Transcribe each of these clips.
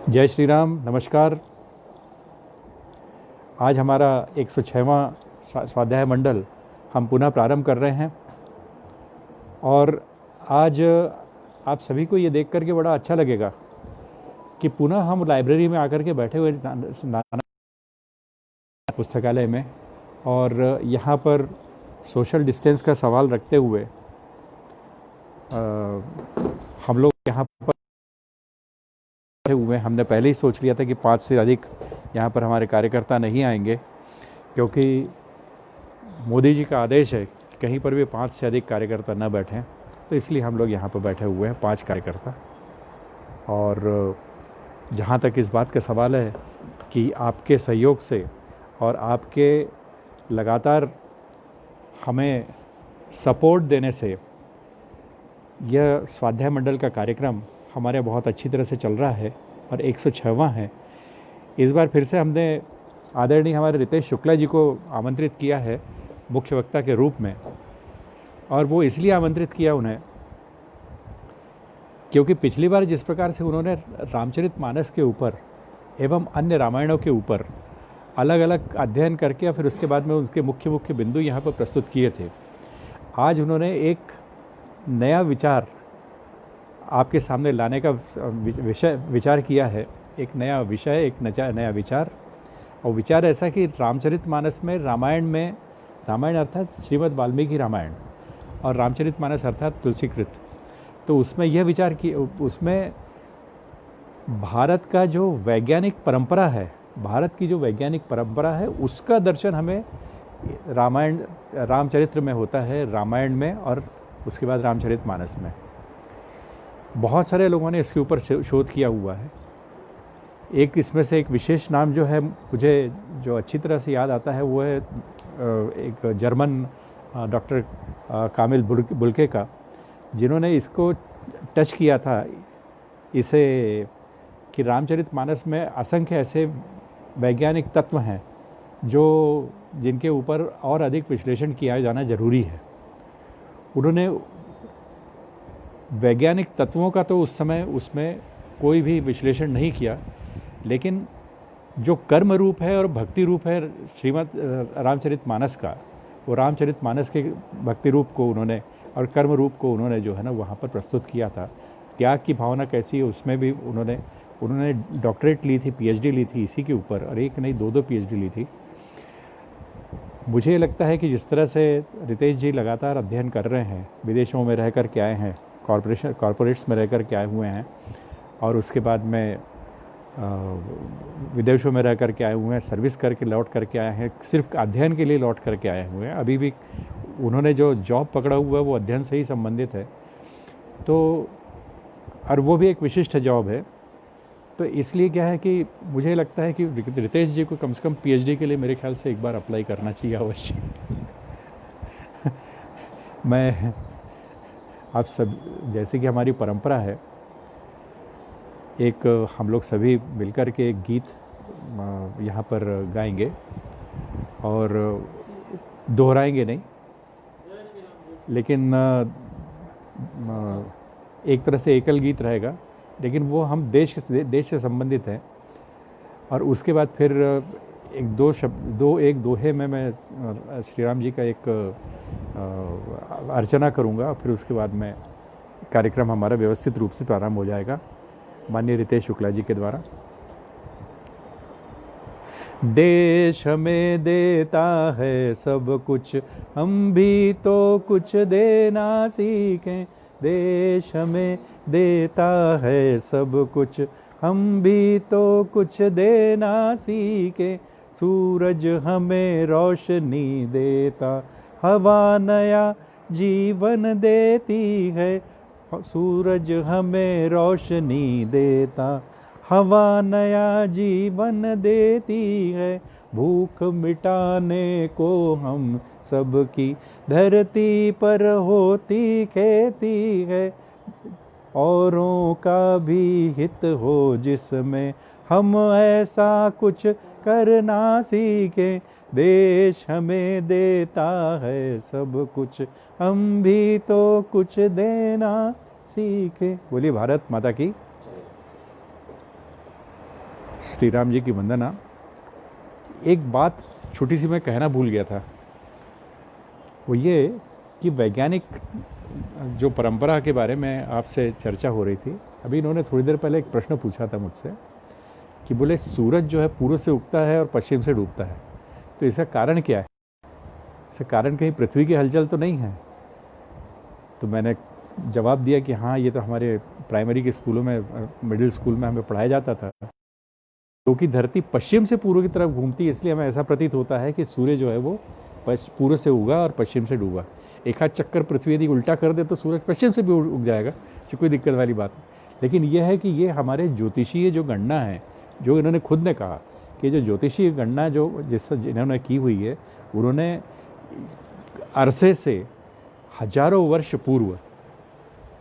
जय श्री राम, नमस्कार। आज हमारा 106वां स्वाध्याय मंडल हम पुनः प्रारंभ कर रहे हैं और आज आप सभी को ये देख करके बड़ा अच्छा लगेगा कि पुनः हम लाइब्रेरी में आकर के बैठे हुए पुस्तकालय में, और यहाँ पर सोशल डिस्टेंस का सवाल रखते हुए हम लोग यहाँ पर हुए। हमने पहले ही सोच लिया था कि 5 से अधिक यहाँ पर हमारे कार्यकर्ता नहीं आएंगे, क्योंकि मोदी जी का आदेश है कहीं पर भी 5 से अधिक कार्यकर्ता न बैठें, तो इसलिए हम लोग यहाँ पर बैठे हुए हैं 5 कार्यकर्ता। और जहाँ तक इस बात का सवाल है कि आपके सहयोग से और आपके लगातार हमें सपोर्ट देने से यह स्वाध्याय मंडल का कार्यक्रम हमारे बहुत अच्छी तरह से चल रहा है और 106वां है। इस बार फिर से हमने आदरणीय हमारे रितेश शुक्ला जी को आमंत्रित किया है मुख्य वक्ता के रूप में, और वो इसलिए आमंत्रित किया उन्हें क्योंकि पिछली बार जिस प्रकार से उन्होंने रामचरितमानस के ऊपर एवं अन्य रामायणों के ऊपर अलग अलग अध्ययन करके और फिर उसके बाद में उनके मुख्य मुख्य बिंदु यहाँ पर प्रस्तुत किए थे, आज उन्होंने एक नया विचार आपके सामने लाने का विचार किया है। एक नया विषय, एक नया विचार, और विचार ऐसा कि रामचरितमानस में रामायण अर्थात श्रीमद् वाल्मीकि रामायण और रामचरितमानस अर्थात तुलसीकृत, तो उसमें यह विचार कि उसमें भारत का जो वैज्ञानिक परंपरा है, भारत की जो वैज्ञानिक परंपरा है, उसका दर्शन हमें रामचरित्र में होता है, रामायण में और उसके बाद रामचरितमानस में। बहुत सारे लोगों ने इसके ऊपर शोध किया हुआ है। एक इसमें से एक विशेष नाम जो है मुझे जो अच्छी तरह से याद आता है वो है एक जर्मन डॉक्टर कामिल बुल्के का, जिन्होंने इसको टच किया था इसे कि रामचरितमानस में असंख्य ऐसे वैज्ञानिक तत्व हैं जिनके ऊपर और अधिक विश्लेषण किया जाना जरूरी है। उन्होंने वैज्ञानिक तत्वों का तो उस समय उसमें कोई भी विश्लेषण नहीं किया, लेकिन जो कर्म रूप है और भक्ति रूप है श्रीमद् रामचरितमानस का, वो रामचरितमानस के भक्ति रूप को उन्होंने और कर्म रूप को उन्होंने जो है ना वहाँ पर प्रस्तुत किया था। त्याग की भावना कैसी है उसमें भी उन्होंने डॉक्टरेट ली थी, पीएचडी ली थी इसी के ऊपर, और एक नहीं दो पीएचडी ली थी। मुझे लगता है कि जिस तरह से रितेश जी लगातार अध्ययन कर रहे हैं, विदेशों में रह कर के आए हैं, कॉरपोरेट्स में रह कर के आए हुए हैं, और उसके बाद में विदेशों में रह कर के आए हुए हैं, सर्विस करके लौट करके आए हैं, सिर्फ अध्ययन के लिए लौट करके आए हुए हैं। अभी भी उन्होंने जो जॉब पकड़ा हुआ है वो अध्ययन से ही संबंधित है, तो और वो भी एक विशिष्ट जॉब है। तो इसलिए क्या है कि मुझे लगता है कि रितेश जी को कम से कम पीएचडी के लिए मेरे ख्याल से एक बार अप्लाई करना चाहिए अवश्य। मैं आप सब, जैसे कि हमारी परंपरा है, एक हम लोग सभी मिलकर के एक गीत यहाँ पर गाएंगे और दोहराएंगे नहीं, लेकिन एक तरह से एकल गीत रहेगा, लेकिन वो हम देश से संबंधित हैं। और उसके बाद फिर एक दोहे में मैं श्री राम जी का एक अर्चना करूंगा, फिर उसके बाद में कार्यक्रम हमारा व्यवस्थित रूप से प्रारंभ हो जाएगा माननीय रितेश शुक्ला जी के द्वारा। देश हमें देता है सब कुछ, हम भी तो कुछ देना सीखें। देश हमें देता है सब कुछ, हम भी तो कुछ देना सीखें। सूरज हमें रोशनी देता, हवा नया जीवन देती है। सूरज हमें रोशनी देता, हवा नया जीवन देती है। भूख मिटाने को हम सबकी धरती पर होती खेती है। औरों का भी हित हो जिसमें हम ऐसा कुछ करना सीखें। देश हमें देता है सब कुछ, हम भी तो कुछ देना सीखें। बोलिए भारत माता की। श्री राम जी की वंदना। एक बात छोटी सी मैं कहना भूल गया था, वो ये कि वैज्ञानिक जो परंपरा के बारे में आपसे चर्चा हो रही थी, अभी इन्होंने थोड़ी देर पहले एक प्रश्न पूछा था मुझसे कि बोले सूरज जो है पूर्व से उगता है और पश्चिम से डूबता है, तो इसका कारण क्या है? इसका कारण कहीं पृथ्वी की हलचल तो नहीं है? तो मैंने जवाब दिया कि हाँ, ये तो हमारे प्राइमरी के स्कूलों में, मिडिल स्कूल में हमें पढ़ाया जाता था, क्योंकि धरती पश्चिम से पूर्व की तरफ घूमती है, इसलिए हमें ऐसा प्रतीत होता है कि सूर्य जो है वो पूर्व से उगा और पश्चिम से डूबा। एक आध चक्कर पृथ्वी यदि उल्टा कर दे तो सूरज पश्चिम से भी उग जाएगा, इससे कोई दिक्कत वाली बात नहीं। लेकिन यह है कि ये हमारे ज्योतिषीय जो गणना है, जो इन्होंने खुद ने कहा कि जो ज्योतिषीय गणना जो जिन्होंने की हुई है, उन्होंने अरसे से हजारों वर्ष पूर्व,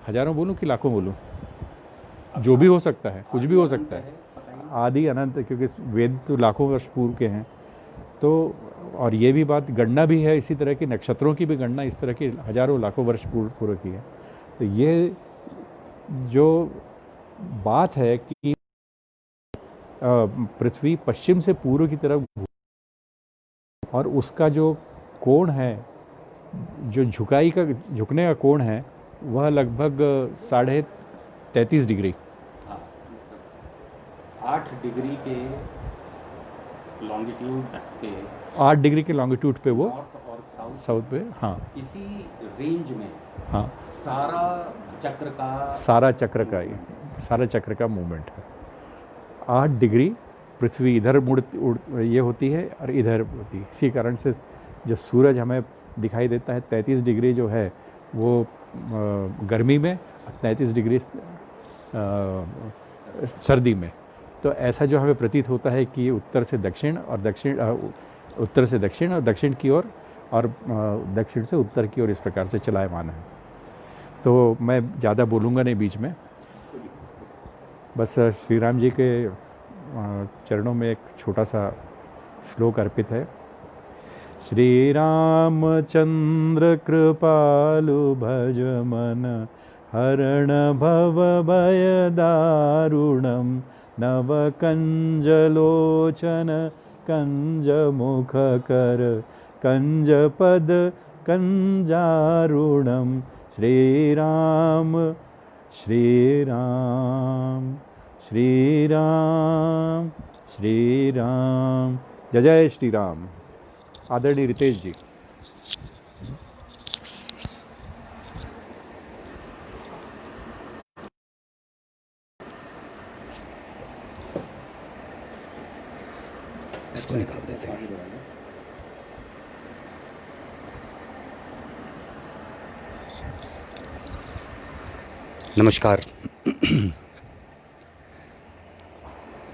हजारों बोलूं कि लाखों बोलूं, जो भी हो सकता है, कुछ भी हो सकता है, आदि अनंत, क्योंकि वेद तो लाखों वर्ष पूर्व के हैं। तो और ये भी बात गणना भी है इसी तरह की, नक्षत्रों की भी गणना इस तरह की हजारों लाखों वर्ष पूर्व की है। तो ये जो बात है कि पृथ्वी पश्चिम से पूर्व की तरफ और उसका जो कोण है, जो झुकने का कोण है, वह लगभग 33.5 डिग्री, 8 डिग्री के लॉन्गिट्यूड पे, 8 डिग्री के लॉन्गिट्यूड पे वो नॉर्थ और साउथ पे, हाँ इसी रेंज में, हाँ सारा चक्र का मूवमेंट है। 8 डिग्री पृथ्वी इधर ये होती है और इधर होती है। इसी कारण से जो सूरज हमें दिखाई देता है 33 डिग्री जो है वो गर्मी में, 33 डिग्री सर्दी में। तो ऐसा जो हमें प्रतीत होता है कि उत्तर से दक्षिण और दक्षिण की ओर और दक्षिण से उत्तर की ओर इस प्रकार से चलायमान है। तो मैं ज़्यादा बोलूँगा नहीं बीच में, बस श्री राम जी के चरणों में एक छोटा सा श्लोक अर्पित है। श्री रामचंद्र कृपालु भज मन हरण भव भय दारुणम नव कंजलोचन कंज मुख कर कंज पद कंजारुणम। श्री राम श्री राम श्री राम श्री राम। जय जय श्री राम। आदरणीय रितेश जी। इसको निकाल देते हैं। नमस्कार।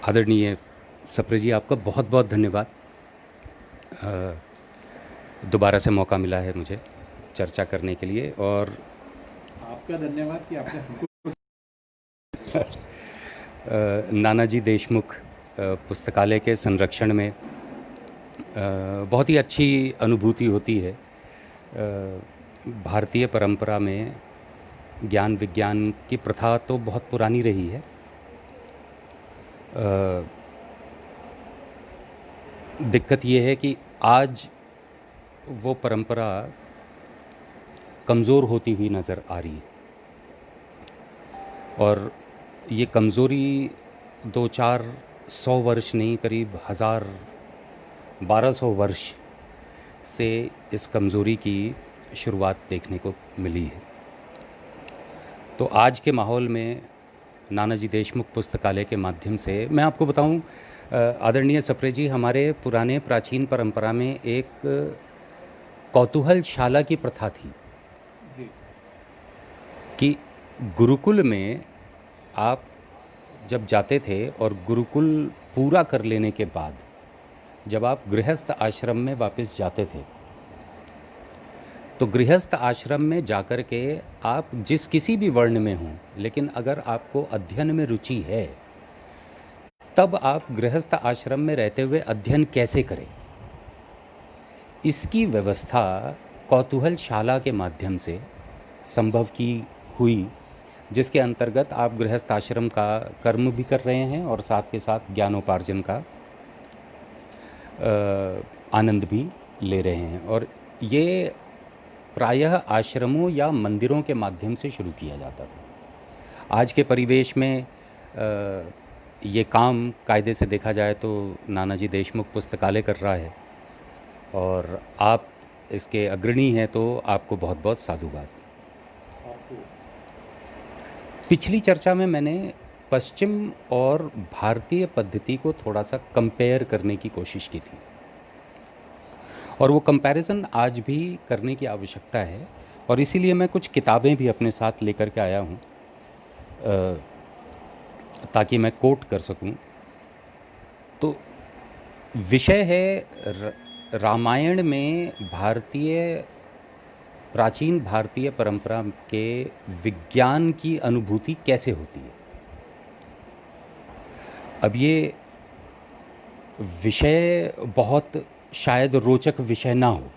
आदरणीय सप्रे जी, आपका बहुत बहुत धन्यवाद। दोबारा से मौका मिला है मुझे चर्चा करने के लिए, और आपका धन्यवाद कि आपने हमको नानाजी देशमुख पुस्तकालय के संरक्षण में बहुत ही अच्छी अनुभूति होती है। भारतीय परंपरा में ज्ञान विज्ञान की प्रथा तो बहुत पुरानी रही है। दिक्कत ये है कि आज वो परंपरा कमज़ोर होती हुई नज़र आ रही है, और ये कमज़ोरी 200-400 वर्ष नहीं, करीब 1000-1200 वर्ष से इस कमज़ोरी की शुरुआत देखने को मिली है। तो आज के माहौल में नानाजी देशमुख पुस्तकालय के माध्यम से मैं आपको बताऊं, आदरणीय सप्रे जी, हमारे पुराने प्राचीन परंपरा में एक कौतूहलशाला की प्रथा थी कि गुरुकुल में आप जब जाते थे और गुरुकुल पूरा कर लेने के बाद जब आप गृहस्थ आश्रम में वापस जाते थे, तो गृहस्थ आश्रम में जाकर के आप जिस किसी भी वर्ण में हों, लेकिन अगर आपको अध्ययन में रुचि है, तब आप गृहस्थ आश्रम में रहते हुए अध्ययन कैसे करें, इसकी व्यवस्था कौतूहलशाला के माध्यम से संभव की हुई, जिसके अंतर्गत आप गृहस्थ आश्रम का कर्म भी कर रहे हैं और साथ के साथ ज्ञानोपार्जन का आनंद भी ले रहे हैं। और ये प्रायः आश्रमों या मंदिरों के माध्यम से शुरू किया जाता था। आज के परिवेश में ये काम कायदे से देखा जाए तो नानाजी देशमुख पुस्तकालय कर रहा है और आप इसके अग्रणी हैं, तो आपको बहुत बहुत साधुवाद। पिछली चर्चा में मैंने पश्चिम और भारतीय पद्धति को थोड़ा सा कंपेयर करने की कोशिश की थी और वो कंपैरिजन आज भी करने की आवश्यकता है और इसीलिए मैं कुछ किताबें भी अपने साथ लेकर के आया हूँ ताकि मैं कोट कर सकूं। तो विषय है रामायण में प्राचीन भारतीय परंपरा के विज्ञान की अनुभूति कैसे होती है। अब ये विषय बहुत शायद रोचक विषय ना हो,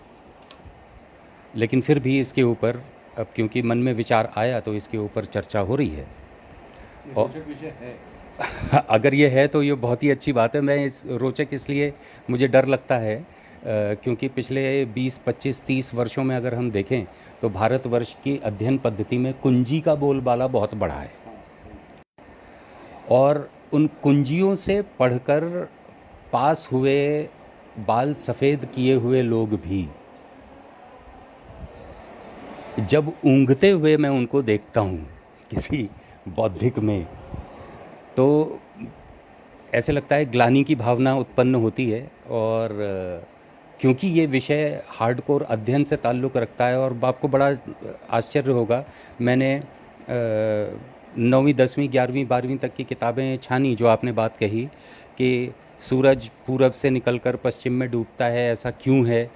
लेकिन फिर भी इसके ऊपर अब क्योंकि मन में विचार आया तो इसके ऊपर चर्चा हो रही है। रोचक विषय है। अगर ये है तो ये बहुत ही अच्छी बात है। मैं इस रोचक इसलिए मुझे डर लगता है क्योंकि पिछले 20, 25, 30 वर्षों में अगर हम देखें तो भारतवर्ष की अध्ययन पद्धति में कुंजी का बोलबाला बहुत बढ़ा है और उन कुंजियों से पढ़कर पास हुए बाल सफ़ेद किए हुए लोग भी जब ऊँघते हुए मैं उनको देखता हूँ किसी बौद्धिक में, तो ऐसे लगता है ग्लानि की भावना उत्पन्न होती है। और क्योंकि ये विषय हार्डकोर अध्ययन से ताल्लुक़ रखता है और आपको बड़ा आश्चर्य होगा, मैंने 9वीं 10वीं 11वीं 12वीं तक की किताबें छानी जो आपने बात कही कि सूरज पूरब से निकलकर पश्चिम में डूबता है, ऐसा क्यों है।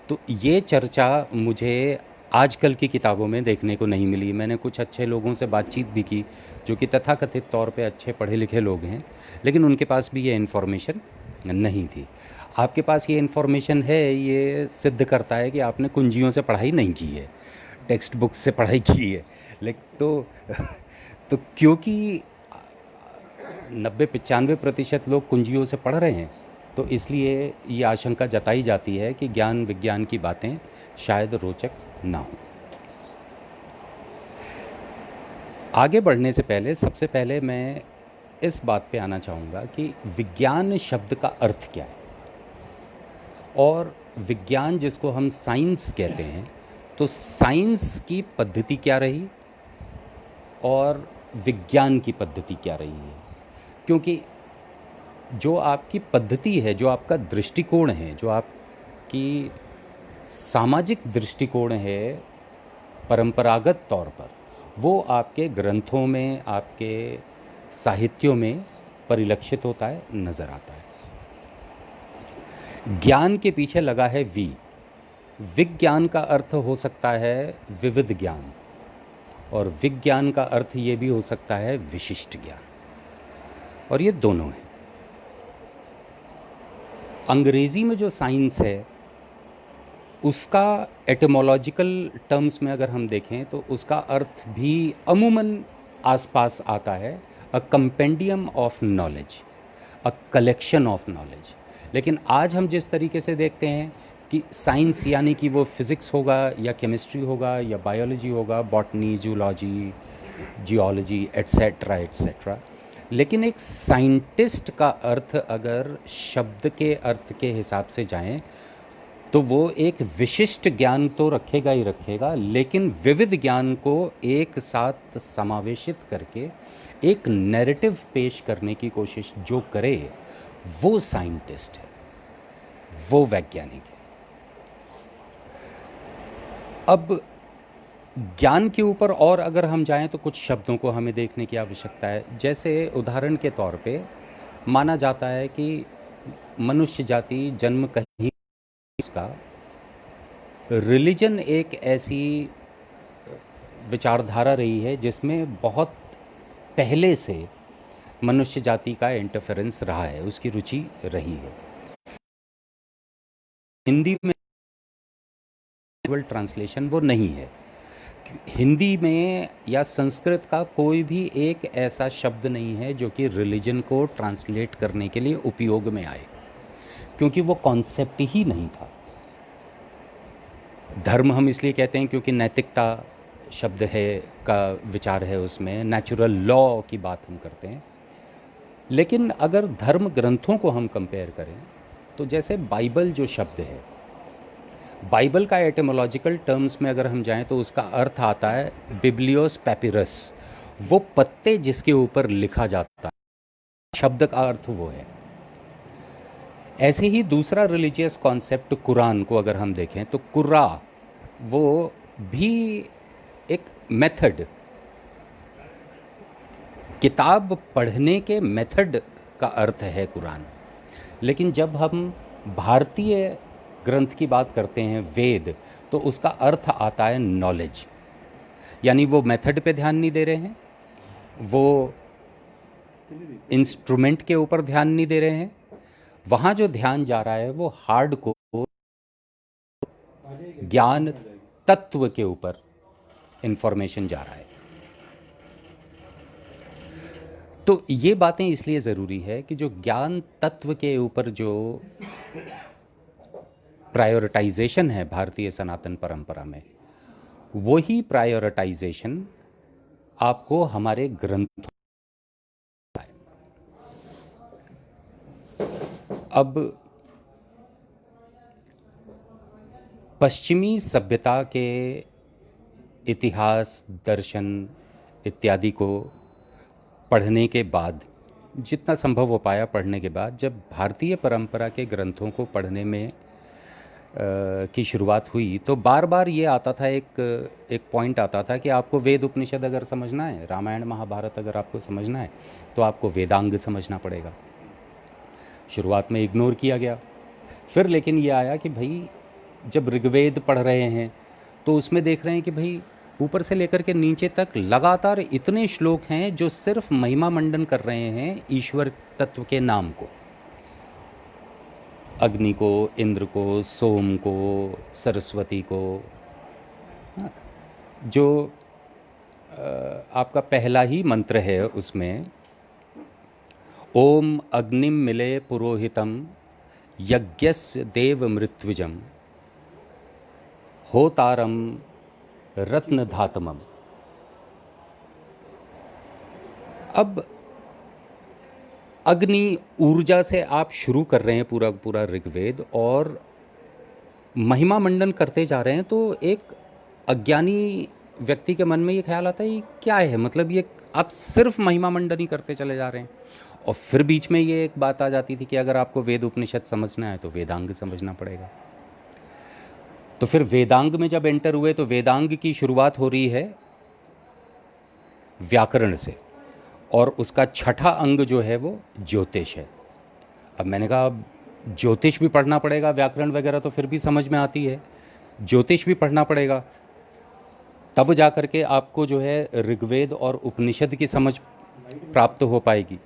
तो ये चर्चा मुझे आजकल की किताबों में देखने को नहीं मिली। मैंने कुछ अच्छे लोगों से बातचीत भी की जो कि तथाकथित तौर पे अच्छे पढ़े लिखे लोग हैं, लेकिन उनके पास भी ये इन्फॉर्मेशन नहीं थी। आपके पास ये इन्फॉर्मेशन है, ये सिद्ध करता है कि आपने कुंजियों से पढ़ाई नहीं की है, टेक्स्ट बुक से पढ़ाई की है। लेकिन तो क्योंकि 90-95% लोग कुंजियों से पढ़ रहे हैं, तो इसलिए ये आशंका जताई जाती है कि ज्ञान विज्ञान की बातें शायद रोचक ना हो। आगे बढ़ने से पहले सबसे पहले मैं इस बात पे आना चाहूँगा कि विज्ञान शब्द का अर्थ क्या है और विज्ञान जिसको हम साइंस कहते हैं, तो साइंस की पद्धति क्या रही और विज्ञान की पद्धति क्या रही है। क्योंकि जो आपकी पद्धति है, जो आपका दृष्टिकोण है, जो आपकी सामाजिक दृष्टिकोण है परंपरागत तौर पर, वो आपके ग्रंथों में, आपके साहित्यों में परिलक्षित होता है, नज़र आता है। ज्ञान के पीछे लगा है विज्ञान का अर्थ हो सकता है विविध ज्ञान और विज्ञान का अर्थ ये भी हो सकता है विशिष्ट ज्ञान, और ये दोनों हैं। अंग्रेज़ी में जो साइंस है उसका एटिमोलॉजिकल टर्म्स में अगर हम देखें तो उसका अर्थ भी अमूमन आसपास आता है, a compendium of knowledge, a collection of knowledge. लेकिन आज हम जिस तरीके से देखते हैं कि साइंस यानी कि वो फिज़िक्स होगा या केमिस्ट्री होगा या बायोलॉजी होगा, botany, zoology, geology, etcetera etcetera, लेकिन एक साइंटिस्ट का अर्थ अगर शब्द के अर्थ के हिसाब से जाएं तो वो एक विशिष्ट ज्ञान तो रखेगा ही रखेगा, लेकिन विविध ज्ञान को एक साथ समावेशित करके एक नैरेटिव पेश करने की कोशिश जो करे वो साइंटिस्ट है, वो वैज्ञानिक है। अब ज्ञान के ऊपर और अगर हम जाएं तो कुछ शब्दों को हमें देखने की आवश्यकता है। जैसे उदाहरण के तौर पे माना जाता है कि मनुष्य जाति जन्म कहीं का, रिलीजन एक ऐसी विचारधारा रही है जिसमें बहुत पहले से मनुष्य जाति का इंटरफेरेंस रहा है, उसकी रुचि रही है। हिंदी में ट्रांसलेशन वो नहीं है हिंदी में या संस्कृत का कोई भी एक ऐसा शब्द नहीं है जो कि रिलीजन को ट्रांसलेट करने के लिए उपयोग में आए, क्योंकि वो कॉन्सेप्ट ही नहीं था। धर्म हम इसलिए कहते हैं क्योंकि नैतिकता शब्द है का विचार है उसमें, नेचुरल लॉ की बात हम करते हैं। लेकिन अगर धर्म ग्रंथों को हम कंपेयर करें तो जैसे बाइबल जो शब्द है, बाइबल का एटिमोलॉजिकल टर्म्स में अगर हम जाएं तो उसका अर्थ आता है बिब्लियोस पैपिरस, वो पत्ते जिसके ऊपर लिखा जाता है, शब्द का अर्थ वो है। ऐसे ही दूसरा रिलीजियस कॉन्सेप्ट कुरान को अगर हम देखें तो कुर्रा वो भी एक मेथड, किताब पढ़ने के मेथड का अर्थ है कुरान। लेकिन जब हम भारतीय ग्रंथ की बात करते हैं वेद, तो उसका अर्थ आता है नॉलेज। यानी वो मेथड पे ध्यान नहीं दे रहे हैं, वो इंस्ट्रूमेंट के ऊपर ध्यान नहीं दे रहे हैं, वहाँ जो ध्यान जा रहा है वो हार्ड को ज्ञान तत्व के ऊपर इंफॉर्मेशन जा रहा है। तो ये बातें इसलिए ज़रूरी है कि जो ज्ञान तत्व के ऊपर जो प्रायोरिटाइजेशन है भारतीय सनातन परंपरा में, वही प्रायोरिटाइजेशन आपको हमारे ग्रंथों। अब पश्चिमी सभ्यता के इतिहास, दर्शन इत्यादि को पढ़ने के बाद, जितना संभव हो पाया पढ़ने के बाद, जब भारतीय परंपरा के ग्रंथों को पढ़ने में की शुरुआत हुई तो बार बार ये आता था, एक पॉइंट आता था कि आपको वेद उपनिषद अगर समझना है, रामायण महाभारत अगर आपको समझना है तो आपको वेदांग समझना पड़ेगा। शुरुआत में इग्नोर किया गया, फिर लेकिन ये आया कि भाई जब ऋग्वेद पढ़ रहे हैं तो उसमें देख रहे हैं कि भाई ऊपर से लेकर के नीचे तक लगातार इतने श्लोक हैं जो सिर्फ महिमा मंडन कर रहे हैं ईश्वर तत्व के नाम को, अग्नि को, इंद्र को, सोम को, सरस्वती को। जो आपका पहला ही मंत्र है उसमें, ओम अग्निम मिले पुरोहितम यज्ञस्य देव मृत्युजम होतारम रत्न धातमम। अब अग्नि ऊर्जा से आप शुरू कर रहे हैं पूरा पूरा ऋग्वेद और महिमा मंडन करते जा रहे हैं, तो एक अज्ञानी व्यक्ति के मन में ये ख्याल आता है ये क्या है, मतलब ये आप सिर्फ महिमा मंडन ही करते चले जा रहे हैं। और फिर बीच में ये एक बात आ जाती थी कि अगर आपको वेद उपनिषद समझना है तो वेदांग समझना पड़ेगा। तो फिर वेदांग में जब एंटर हुए तो वेदांग की शुरुआत हो रही है व्याकरण से, और उसका छठा अंग जो है वो ज्योतिष है। अब मैंने कहा अब ज्योतिष भी पढ़ना पड़ेगा, व्याकरण वगैरह तो फिर भी समझ में आती है, ज्योतिष भी पढ़ना पड़ेगा, तब जा कर के आपको जो है ऋग्वेद और उपनिषद की समझ प्राप्त हो पाएगी।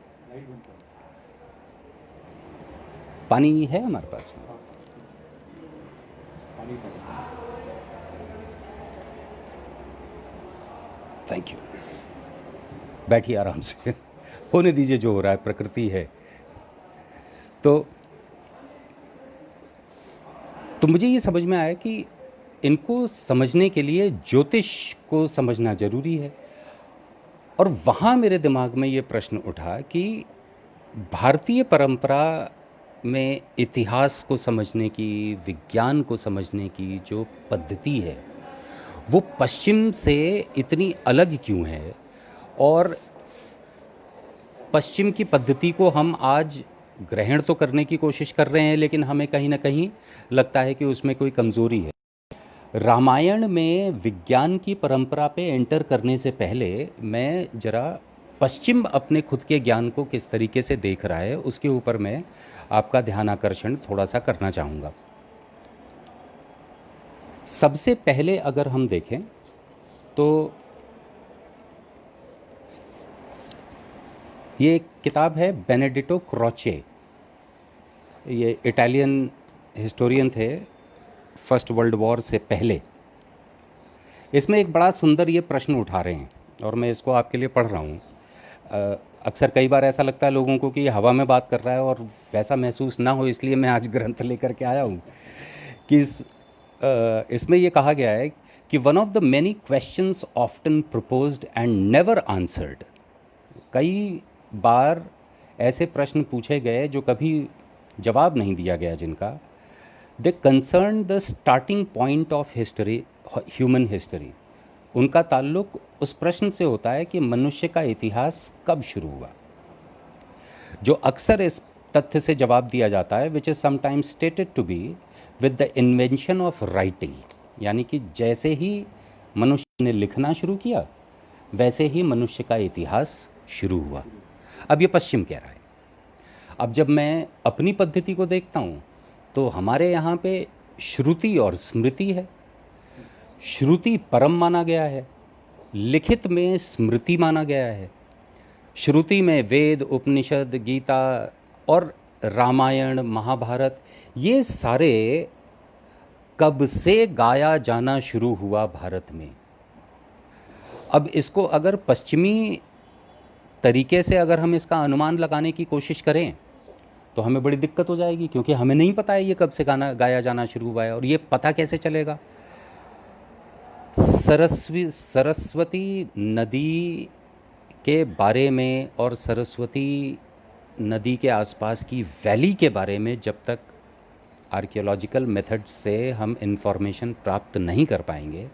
पानी है हमारे पास? Thank you. बैठिए आराम से, होने दीजिए, जो हो रहा है प्रकृति है। तो मुझे ये समझ में आया कि इनको समझने के लिए ज्योतिष को समझना जरूरी है। और वहाँ मेरे दिमाग में ये प्रश्न उठा कि भारतीय परंपरा में इतिहास को समझने की, विज्ञान को समझने की जो पद्धति है वो पश्चिम से इतनी अलग क्यों है, और पश्चिम की पद्धति को हम आज ग्रहण तो करने की कोशिश कर रहे हैं लेकिन हमें कहीं ना कहीं लगता है कि उसमें कोई कमज़ोरी है। रामायण में विज्ञान की परंपरा पे एंटर करने से पहले मैं जरा पश्चिम अपने खुद के ज्ञान को किस तरीके से देख रहा है उसके ऊपर मैं आपका ध्यान आकर्षण थोड़ा सा करना चाहूँगा। सबसे पहले अगर हम देखें तो ये एक किताब है बेनेडिटो क्रोचे, ये इटालियन हिस्टोरियन थे फर्स्ट वर्ल्ड वॉर से पहले। इसमें एक बड़ा सुंदर ये प्रश्न उठा रहे हैं और मैं इसको आपके लिए पढ़ रहा हूँ। अक्सर कई बार ऐसा लगता है लोगों को कि ये हवा में बात कर रहा है, और वैसा महसूस ना हो इसलिए मैं आज ग्रंथ लेकर के आया हूँ कि इसमें ये कहा गया है कि one of the many questions often proposed and never answered, कई बार ऐसे प्रश्न पूछे गए जो कभी जवाब नहीं दिया गया जिनका, they concern the starting point of history, human history. उनका ताल्लुक उस प्रश्न से होता है कि मनुष्य का इतिहास कब शुरू हुआ। जो अक्सर इस तथ्य से जवाब दिया जाता है, which is sometimes stated to be with the invention of writing, यानी कि जैसे ही मनुष्य ने लिखना शुरू किया वैसे ही मनुष्य का इतिहास शुरू हुआ। अब ये पश्चिम कह रहा है। अब जब मैं अपनी पद्धति को देखता हूँ तो हमारे यहाँ पे श्रुति और स्मृति है। श्रुति परम माना गया है, लिखित में स्मृति माना गया है। श्रुति में वेद, उपनिषद, गीता और रामायण, महाभारत, ये सारे कब से गाया जाना शुरू हुआ भारत में। अब इसको अगर पश्चिमी तरीके से अगर हम इसका अनुमान लगाने की कोशिश करें तो हमें बड़ी दिक्कत हो जाएगी, क्योंकि हमें नहीं पता है ये कब से गाया जाना शुरू हुआ है। और ये पता कैसे चलेगा? सरस्वती नदी के बारे में और सरस्वती नदी के आसपास की वैली के बारे में जब तक आर्कियोलॉजिकल मेथड से हम इंफॉर्मेशन प्राप्त नहीं कर पाएंगे,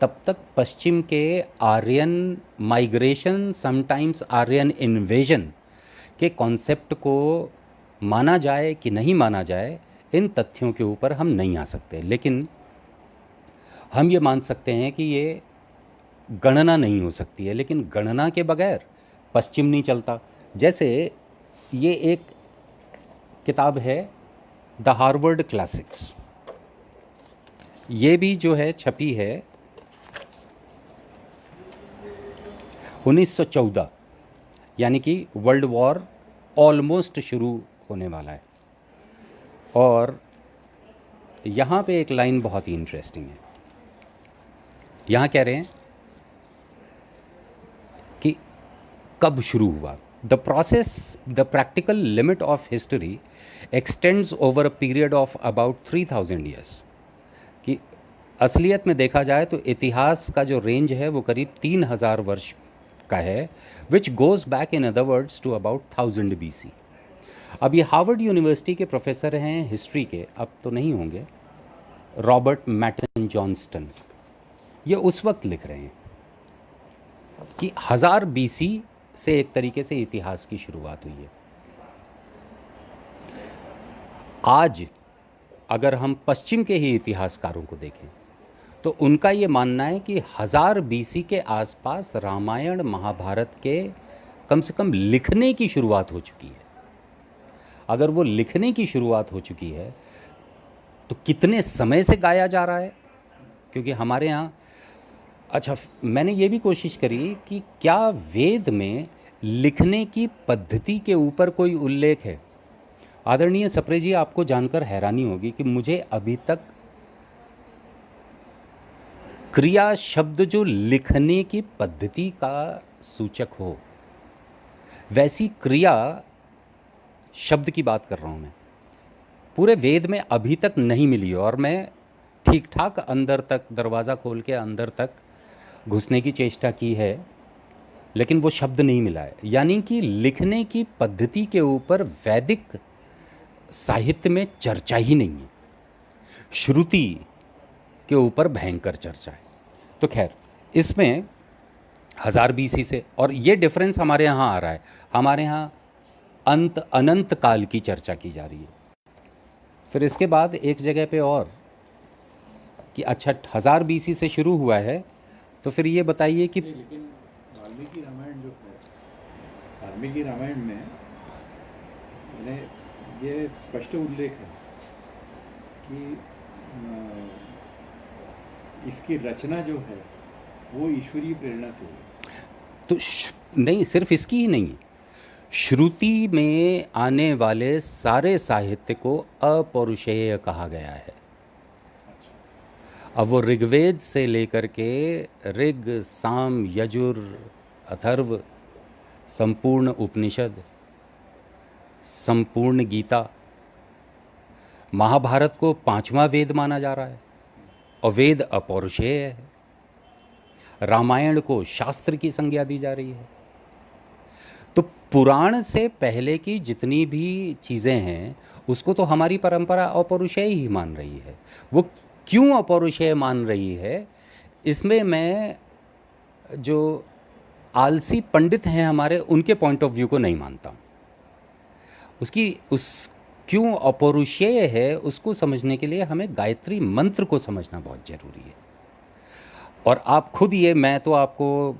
तब तक पश्चिम के Aryan migration, sometimes Aryan invasion के कॉन्सेप्ट को माना जाए कि नहीं माना जाए, इन तथ्यों के ऊपर हम नहीं आ सकते। लेकिन हम ये मान सकते हैं कि ये गणना नहीं हो सकती है, लेकिन गणना के बगैर पश्चिम नहीं चलता। जैसे ये एक किताब है द हार्वर्ड क्लासिक्स, ये भी जो है छपी है 1914, यानी कि वर्ल्ड वॉर ऑलमोस्ट शुरू होने वाला है। और यहाँ पे एक लाइन बहुत ही इंटरेस्टिंग है। यहाँ कह रहे हैं कि कब शुरू हुआ। The process, the practical limit of history x tends over a period of about 3000 years. कि असलियत में देखा जाए तो इतिहास का जो रेंज है वो करीब 3000 वर्ष का है, which goes back in other words to about 1000 BC। अब ये हार्वर्ड यूनिवर्सिटी के प्रोफेसर हैं हिस्ट्री के, अब तो नहीं होंगे, रॉबर्ट मैटन जॉनस्टन। ये उस वक्त लिख रहे हैं कि 1000 BC से एक तरीके से इतिहास की शुरुआत हुई है। आज अगर हम पश्चिम के ही इतिहासकारों को देखें तो उनका ये मानना है कि 1000 BC के आसपास रामायण, महाभारत के कम से कम लिखने की शुरुआत हो चुकी है। अगर वो लिखने की शुरुआत हो चुकी है तो कितने समय से गाया जा रहा है? क्योंकि हमारे यहाँ, अच्छा, मैंने ये भी कोशिश करी कि क्या वेद में लिखने की पद्धति के ऊपर कोई उल्लेख है। आदरणीय सप्रे जी, आपको जानकर हैरानी होगी कि मुझे अभी तक क्रिया शब्द जो लिखने की पद्धति का सूचक हो, वैसी क्रिया शब्द की बात कर रहा हूँ मैं, पूरे वेद में अभी तक नहीं मिली। और मैं ठीक ठाक अंदर तक, दरवाज़ा खोल के अंदर तक घुसने की चेष्टा की है, लेकिन वो शब्द नहीं मिला है। यानी कि लिखने की पद्धति के ऊपर वैदिक साहित्य में चर्चा ही नहीं है। श्रुति के ऊपर भयंकर चर्चा है। तो खैर, इसमें 1000 BC से, और ये डिफरेंस हमारे यहाँ आ रहा है। हमारे यहाँ अनंत काल की चर्चा की जा रही है। फिर इसके बाद एक जगह पे और कि अच्छा 1000 BC से शुरू हुआ है, तो फिर ये बताइए कि लेकिन वाल्मीकि रामायण जो है, वाल्मीकि रामायण में ये स्पष्ट उल्लेख है कि इसकी रचना जो है वो ईश्वरीय प्रेरणा से हुई। तो नहीं, सिर्फ इसकी ही नहीं, श्रुति में आने वाले सारे साहित्य को अपौरुषेय कहा गया है। अब वो ऋग्वेद से लेकर के ऋग, साम, यजुर, अथर्व, संपूर्ण उपनिषद, संपूर्ण गीता, महाभारत को 5वां वेद माना जा रहा है और वेद अपौरुषेय है। रामायण को शास्त्र की संज्ञा दी जा रही है। तो पुराण से पहले की जितनी भी चीज़ें हैं उसको तो हमारी परंपरा अपौरुषेय ही मान रही है। वो क्यों अपौरुषेय मान रही है, इसमें मैं जो आलसी पंडित हैं हमारे, उनके पॉइंट ऑफ व्यू को नहीं मानता। उस क्यों अपौरुषेय है उसको समझने के लिए हमें गायत्री मंत्र को समझना बहुत ज़रूरी है। और आप खुद ये, मैं तो आपको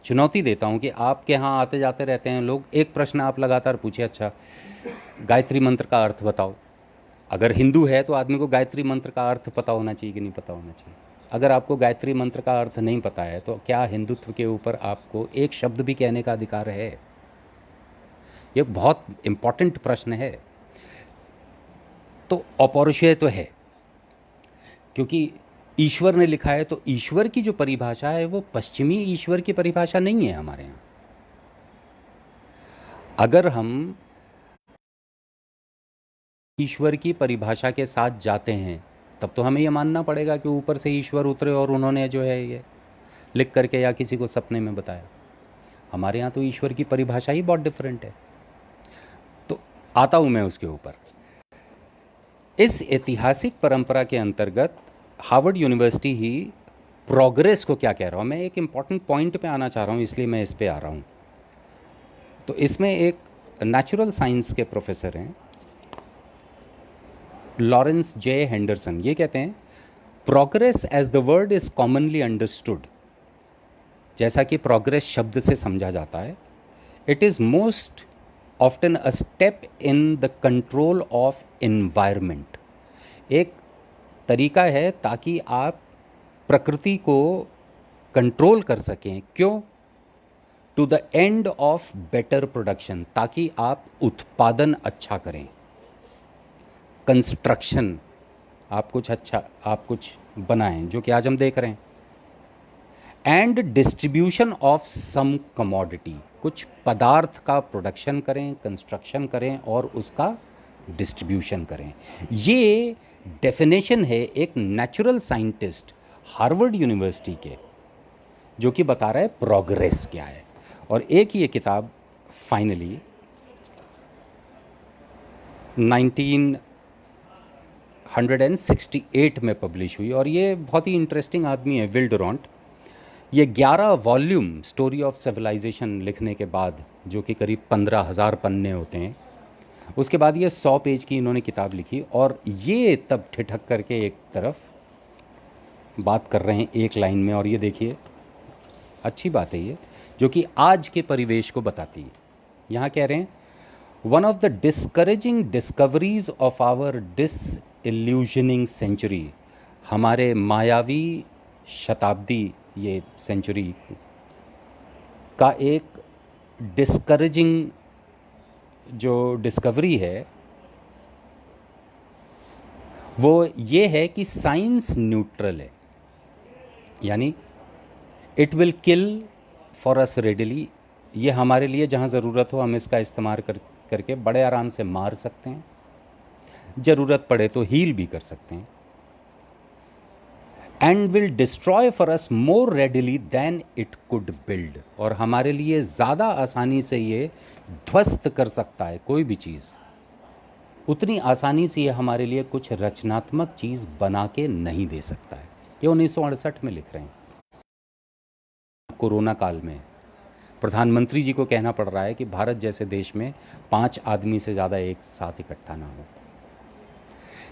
चुनौती देता हूँ कि आपके यहाँ आते जाते रहते हैं लोग, एक प्रश्न आप लगातार पूछे, अच्छा गायत्री मंत्र का अर्थ बताओ। अगर हिंदू है तो आदमी को गायत्री मंत्र का अर्थ पता होना चाहिए कि नहीं पता होना चाहिए। अगर आपको गायत्री मंत्र का अर्थ नहीं पता है तो क्या हिंदुत्व के ऊपर आपको एक शब्द भी कहने का अधिकार है? ये बहुत इम्पॉर्टेंट प्रश्न है। तो अपौरुषेय तो है क्योंकि ईश्वर ने लिखा है, तो ईश्वर की जो परिभाषा है वो पश्चिमी ईश्वर की परिभाषा नहीं है हमारे यहाँ। अगर हम ईश्वर की परिभाषा के साथ जाते हैं तब तो हमें ये मानना पड़ेगा कि ऊपर से ईश्वर उतरे और उन्होंने जो है ये लिख करके या किसी को सपने में बताया। हमारे यहाँ तो ईश्वर की परिभाषा ही बहुत डिफरेंट है। तो आता हूँ मैं उसके ऊपर। इस ऐतिहासिक परंपरा के अंतर्गत हार्वर्ड यूनिवर्सिटी ही प्रोग्रेस को क्या कह रहा हूँ, मैं एक इम्पॉर्टेंट पॉइंट पे आना चाह रहा हूँ, इसलिए मैं इस पे आ रहा हूँ। तो इसमें एक नेचुरल साइंस के प्रोफेसर हैं लॉरेंस जे हेंडरसन, ये कहते हैं progress as the word is commonly understood, जैसा कि प्रोग्रेस शब्द से समझा जाता है, it is most often a step in the control of environment. एक तरीका है ताकि आप प्रकृति को कंट्रोल कर सकें। क्यों? To the end of better production, ताकि आप उत्पादन अच्छा करें, कंस्ट्रक्शन, आप कुछ बनाएं, जो कि आज हम देख रहे हैं, and distribution of some commodity, कुछ पदार्थ का प्रोडक्शन करें, कंस्ट्रक्शन करें और उसका डिस्ट्रीब्यूशन करें। ये डेफिनेशन है एक नेचुरल साइंटिस्ट हार्वर्ड यूनिवर्सिटी के, जो कि बता रहा है प्रोग्रेस क्या है। और एक ये किताब फाइनली 1968 में पब्लिश हुई, और ये बहुत ही इंटरेस्टिंग आदमी है विल डुरांट। ये 11 वॉल्यूम स्टोरी ऑफ सिविलाइजेशन लिखने के बाद, जो कि करीब 15,000 पन्ने होते हैं, उसके बाद ये 100 पेज की इन्होंने किताब लिखी। और ये तब ठिठक करके एक तरफ बात कर रहे हैं एक लाइन में, और ये देखिए अच्छी बात है ये, जो कि आज के परिवेश को बताती है। यहाँ कह रहे हैं one of the discouraging discoveries of our disillusioning century, हमारे मायावी शताब्दी, ये सेंचुरी का एक डिस्करेजिंग जो डिस्कवरी है वो ये है कि साइंस न्यूट्रल है, यानी it will kill for us readily. ये हमारे लिए जहाँ ज़रूरत हो हम इसका इस्तेमाल करके बड़े आराम से मार सकते हैं, ज़रूरत पड़े तो हील भी कर सकते हैं। And will destroy for us more readily than it could build, और हमारे लिए ज़्यादा आसानी से ये ध्वस्त कर सकता है कोई भी चीज़, उतनी आसानी से ये हमारे लिए कुछ रचनात्मक चीज़ बना के नहीं दे सकता है। ये 1968 में लिख रहे हैं। कोरोना काल में प्रधानमंत्री जी को कहना पड़ रहा है कि भारत जैसे देश में 5 आदमी से ज़्यादा एक साथ इकट्ठा ना हो।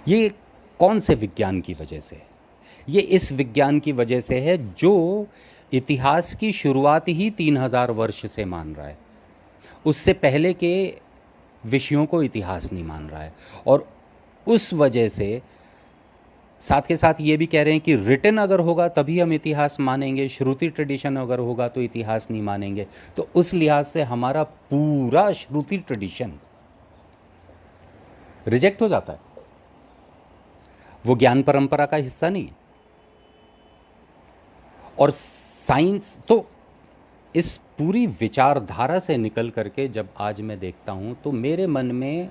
ये कौन से विज्ञान की वजह से? ये इस विज्ञान की वजह से है जो इतिहास की शुरुआत ही 3000 वर्ष से मान रहा है, उससे पहले के विषयों को इतिहास नहीं मान रहा है। और उस वजह से साथ के साथ ये भी कह रहे हैं कि रिटन अगर होगा तभी हम इतिहास मानेंगे, श्रुति ट्रेडिशन अगर होगा तो इतिहास नहीं मानेंगे। तो उस लिहाज से हमारा पूरा श्रुति ट्रेडिशन रिजेक्ट हो जाता है, वो ज्ञान परंपरा का हिस्सा नहीं है। और साइंस तो इस पूरी विचारधारा से निकल करके जब आज मैं देखता हूँ तो मेरे मन में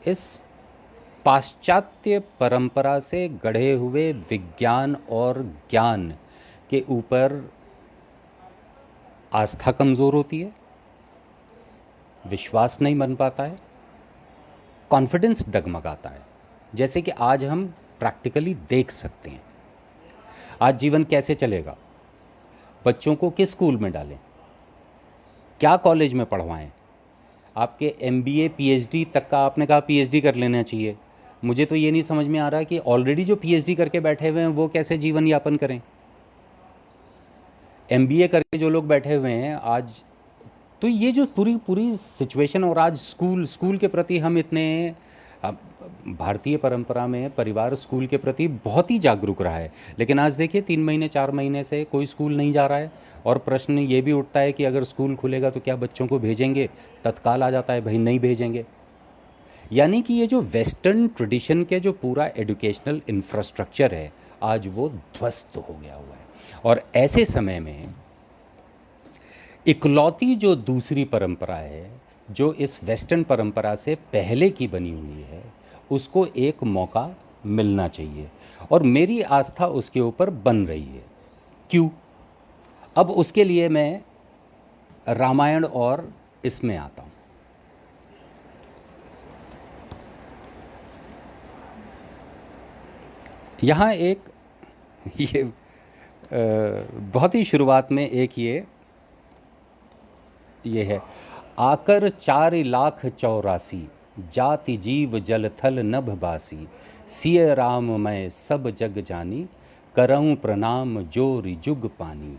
इस पाश्चात्य परंपरा से गढ़े हुए विज्ञान और ज्ञान के ऊपर आस्था कमज़ोर होती है, विश्वास नहीं बन पाता है, कॉन्फिडेंस डगमगाता है। जैसे कि आज हम प्रैक्टिकली देख सकते हैं आज जीवन कैसे चलेगा, बच्चों को किस स्कूल में डालें, क्या कॉलेज में पढ़वाएं। आपके एमबीए पीएचडी तक का आपने कहा पीएचडी कर लेना चाहिए, मुझे तो ये नहीं समझ में आ रहा कि ऑलरेडी जो पीएचडी करके बैठे हुए हैं वो कैसे जीवन यापन करें। एमबीए करके जो लोग बैठे हुए हैं आज, तो ये जो पूरी पूरी सिचुएशन, और आज स्कूल के प्रति हम इतने, भारतीय परंपरा में परिवार स्कूल के प्रति बहुत ही जागरूक रहा है, लेकिन आज देखिए 3 महीने 4 महीने से कोई स्कूल नहीं जा रहा है। और प्रश्न ये भी उठता है कि अगर स्कूल खुलेगा तो क्या बच्चों को भेजेंगे, तत्काल आ जाता है भाई नहीं भेजेंगे। यानी कि ये जो वेस्टर्न ट्रेडिशन के जो पूरा एजुकेशनल इंफ्रास्ट्रक्चर है आज वो ध्वस्त हो गया हुआ है। और ऐसे समय में इकलौती जो दूसरी परंपरा है जो इस वेस्टर्न परंपरा से पहले की बनी हुई है उसको एक मौका मिलना चाहिए, और मेरी आस्था उसके ऊपर बन रही है। क्यों? अब उसके लिए मैं रामायण और इसमें आता हूँ। यहाँ एक ये बहुत ही शुरुआत में एक ये है, आकर 4,84,000 जाति जीव जल थल नभ बासी, सिय राम मैं सब जग जानी, करऊं प्रणाम जोरि जुग पानी।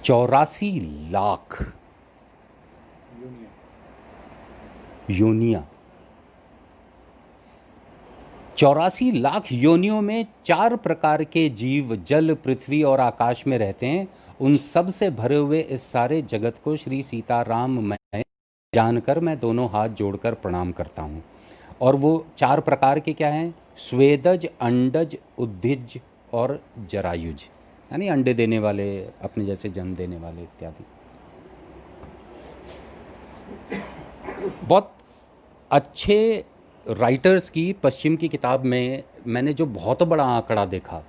84 लाख योनियां, 84 लाख योनियों में 4 प्रकार के जीव जल पृथ्वी और आकाश में रहते हैं। उन सब से भरे हुए इस सारे जगत को श्री सीताराम मैं जानकर मैं दोनों हाथ जोड़कर प्रणाम करता हूँ। और वो 4 प्रकार के क्या हैं? स्वेदज, अंडज, उद्भिज और जरायुज, यानी अंडे देने वाले, अपने जैसे जन्म देने वाले इत्यादि। बहुत अच्छे राइटर्स की पश्चिम की किताब में मैंने जो बहुत बड़ा आंकड़ा देखा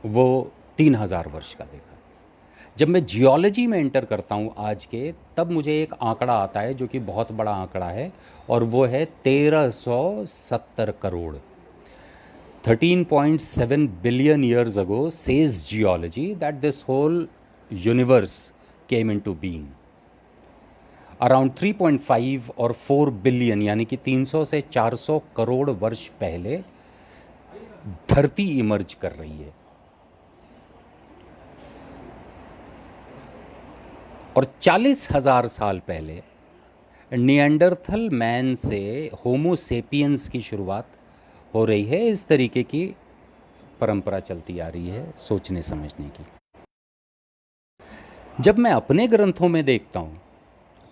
वो 3000 वर्ष का देखा। जब मैं जियोलॉजी में एंटर करता हूँ आज के, तब मुझे एक आंकड़ा आता है जो कि बहुत बड़ा आंकड़ा है, और वो है 1370 crore. 13.7 billion years ago says geology that this whole universe came into being. Around 3.5 और 4 बिलियन यानी कि 300 से 400 करोड़ वर्ष पहले धरती इमर्ज कर रही है। और 40,000 साल पहले निएंडरथल मैन से होमो सेपियंस की शुरुआत हो रही है। इस तरीके की परंपरा चलती आ रही है सोचने समझने की। जब मैं अपने ग्रंथों में देखता हूं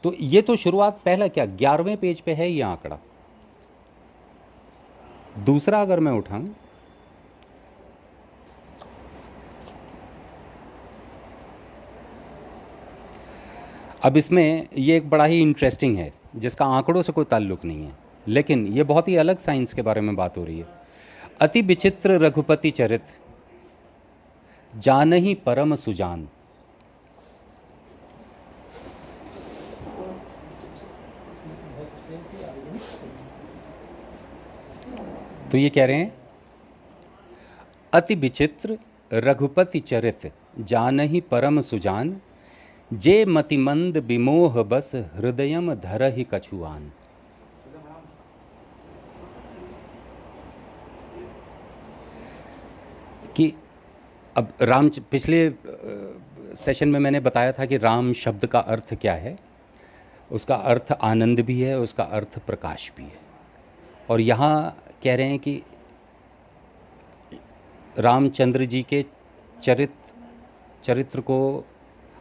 तो ये तो शुरुआत, पहला क्या 11वें पेज पे है ये आंकड़ा। दूसरा अगर मैं उठाऊं, अब इसमें ये एक बड़ा ही इंटरेस्टिंग है जिसका आंकड़ों से कोई ताल्लुक नहीं है, लेकिन ये बहुत ही अलग साइंस के बारे में बात हो रही है। अति विचित्र रघुपति चरित, जानहि परम सुजान। तो ये कह रहे हैं अति विचित्र रघुपति चरित, जानहि परम सुजान, जे मतिमंद विमोह बस हृदयम धरहि कछुआन। कि अब राम, पिछले सेशन में मैंने बताया था कि राम शब्द का अर्थ क्या है। उसका अर्थ आनंद भी है, उसका अर्थ प्रकाश भी है। और यहाँ कह रहे हैं कि रामचंद्र जी के चरित्र को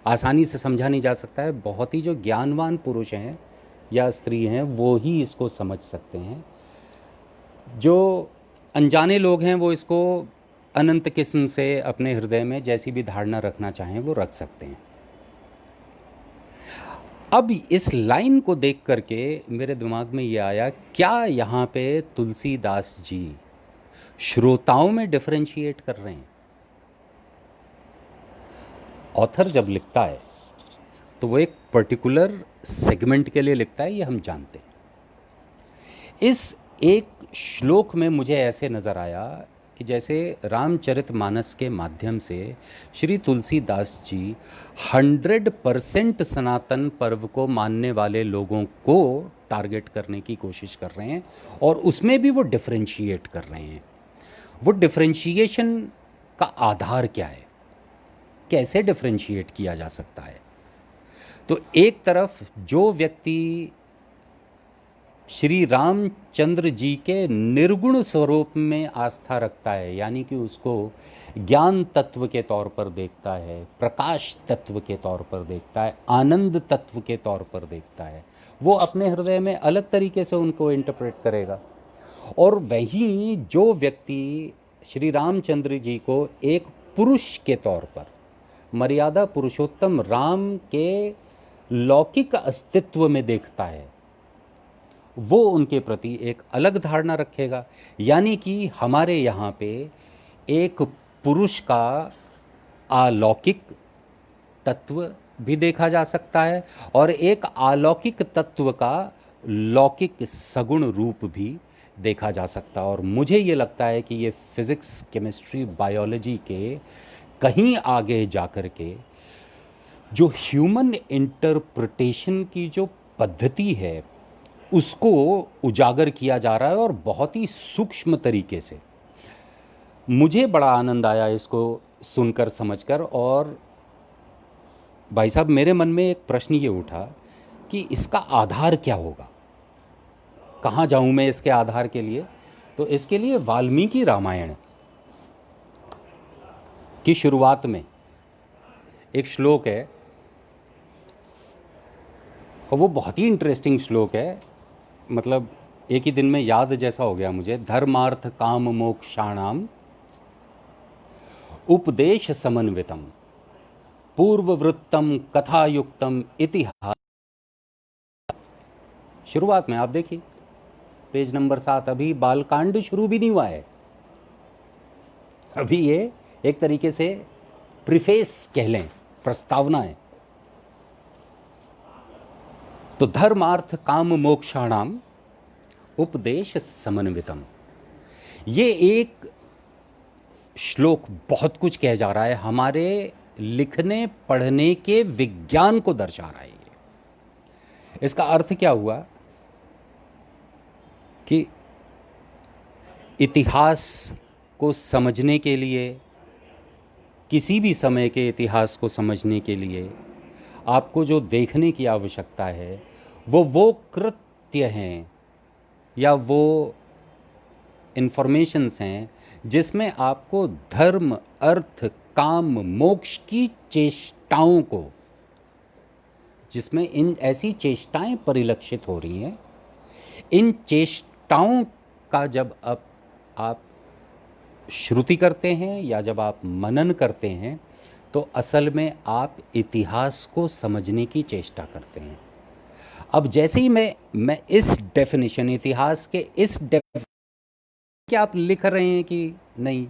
आसानी से समझा नहीं जा सकता है। बहुत ही जो ज्ञानवान पुरुष हैं या स्त्री हैं वो ही इसको समझ सकते हैं। जो अनजाने लोग हैं वो इसको अनंत किस्म से अपने हृदय में जैसी भी धारणा रखना चाहें वो रख सकते हैं। अब इस लाइन को देख करके मेरे दिमाग में ये आया, क्या यहाँ पे तुलसीदास जी श्रोताओं में डिफरेंशिएट कर रहे हैं? ऑथर जब लिखता है तो वो एक पर्टिकुलर सेगमेंट के लिए लिखता है, ये हम जानते हैं। इस एक श्लोक में मुझे ऐसे नज़र आया कि जैसे रामचरितमानस के माध्यम से श्री तुलसीदास जी 100% सनातन पर्व को मानने वाले लोगों को टारगेट करने की कोशिश कर रहे हैं और उसमें भी वो डिफरेंशिएट कर रहे हैं। वो डिफरेंशिएशन का आधार क्या है, कैसे डिफरेंशिएट किया जा सकता है? तो एक तरफ जो व्यक्ति श्री रामचंद्र जी के निर्गुण स्वरूप में आस्था रखता है, यानी कि उसको ज्ञान तत्व के तौर पर देखता है, प्रकाश तत्व के तौर पर देखता है, आनंद तत्व के तौर पर देखता है, वो अपने हृदय में अलग तरीके से उनको इंटरप्रेट करेगा। और वहीं जो व्यक्ति श्री रामचंद्र जी को एक पुरुष के तौर पर, मर्यादा पुरुषोत्तम राम के लौकिक अस्तित्व में देखता है, वो उनके प्रति एक अलग धारणा रखेगा। यानी कि हमारे यहाँ पे एक पुरुष का अलौकिक तत्व भी देखा जा सकता है और एक अलौकिक तत्व का लौकिक सगुण रूप भी देखा जा सकता है। और मुझे ये लगता है कि ये फिज़िक्स, केमिस्ट्री, बायोलॉजी के कहीं आगे जाकर के जो ह्यूमन इंटरप्रिटेशन की जो पद्धति है उसको उजागर किया जा रहा है और बहुत ही सूक्ष्म तरीके से। मुझे बड़ा आनंद आया इसको सुनकर, समझकर। और भाई साहब, मेरे मन में एक प्रश्न ये उठा कि इसका आधार क्या होगा, कहाँ जाऊँ मैं इसके आधार के लिए? तो इसके लिए वाल्मीकि रामायण की शुरुआत में एक श्लोक है और वो बहुत ही इंटरेस्टिंग श्लोक है। मतलब एक ही दिन में याद जैसा हो गया मुझे। धर्मार्थ काम मोक्षाणाम उपदेश समन्वितम पूर्ववृत्तम कथायुक्तम इतिहास। शुरुआत में आप देखिए पेज नंबर 7, अभी बालकांड शुरू भी नहीं हुआ है, अभी ये एक तरीके से प्रीफेस कह लें, प्रस्तावना है। तो धर्मार्थ काम मोक्षाणाम उपदेश समन्वितम, ये एक श्लोक बहुत कुछ कह जा रहा है, हमारे लिखने पढ़ने के विज्ञान को दर्शा रहा है ये। इसका अर्थ क्या हुआ कि इतिहास को समझने के लिए, किसी भी समय के इतिहास को समझने के लिए आपको जो देखने की आवश्यकता है वो कृत्य हैं या वो इन्फॉर्मेशंस हैं जिसमें आपको धर्म, अर्थ, काम, मोक्ष की चेष्टाओं को, जिसमें इन ऐसी चेष्टाएं परिलक्षित हो रही हैं, इन चेष्टाओं का जब आप श्रुति करते हैं या जब आप मनन करते हैं तो असल में आप इतिहास को समझने की चेष्टा करते हैं। अब जैसे ही मैं इस डेफिनेशन, इतिहास के इस डेफिनेशन, क्या आप लिख रहे हैं कि नहीं,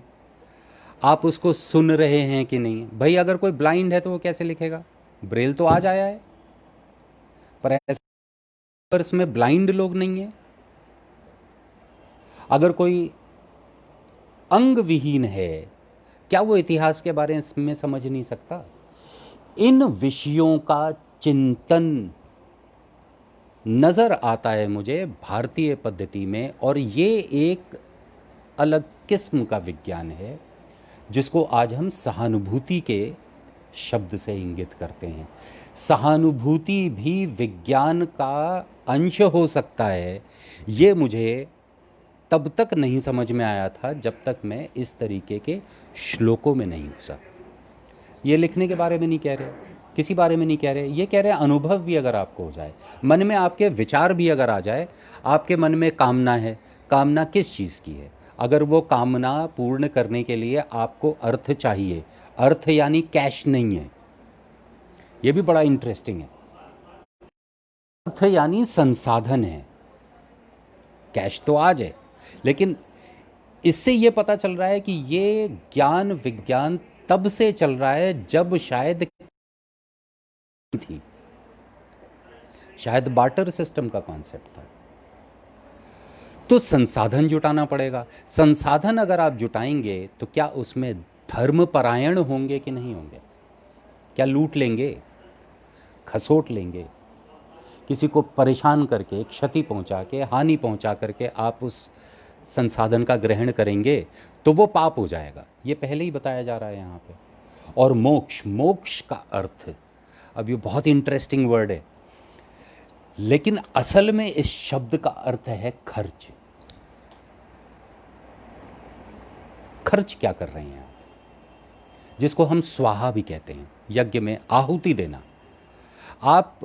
आप उसको सुन रहे हैं कि नहीं? भाई अगर कोई ब्लाइंड है तो वो कैसे लिखेगा? ब्रेल तो आज आया है, पर ऐसे इसमें ब्लाइंड लोग नहीं है। अगर कोई अंग विहीन है, क्या वो इतिहास के बारे में समझ नहीं सकता? इन विषयों का चिंतन नजर आता है मुझे भारतीय पद्धति में, और ये एक अलग किस्म का विज्ञान है जिसको आज हम सहानुभूति के शब्द से इंगित करते हैं। सहानुभूति भी विज्ञान का अंश हो सकता है, ये मुझे तब तक नहीं समझ में आया था जब तक मैं इस तरीके के श्लोकों में नहीं घुसा। ये लिखने के बारे में नहीं कह रहे, किसी बारे में नहीं कह रहे, ये कह रहे हैं अनुभव भी अगर आपको हो जाए, मन में आपके विचार भी अगर आ जाए, आपके मन में कामना है, कामना किस चीज़ की है? अगर वो कामना पूर्ण करने के लिए आपको अर्थ चाहिए, अर्थ यानी कैश नहीं है, ये भी बड़ा इंटरेस्टिंग है। अर्थ यानी संसाधन है, कैश तो आज है, लेकिन इससे ये पता चल रहा है कि ये ज्ञान विज्ञान तब से चल रहा है जब शायद बार्टर सिस्टम का कॉन्सेप्ट था। तो संसाधन जुटाना पड़ेगा। संसाधन अगर आप जुटाएंगे तो क्या उसमें धर्मपरायण होंगे कि नहीं होंगे? क्या लूट लेंगे, खसोट लेंगे, किसी को परेशान करके, क्षति पहुंचा के, हानि पहुंचा करके आप उस संसाधन का ग्रहण करेंगे तो वो पाप हो जाएगा। ये पहले ही बताया जा रहा है यहाँ पे। और मोक्ष, मोक्ष का अर्थ, अब ये बहुत इंटरेस्टिंग वर्ड है, लेकिन असल में इस शब्द का अर्थ है खर्च। खर्च क्या कर रहे हैं आप, जिसको हम स्वाहा भी कहते हैं, यज्ञ में आहुति देना। आप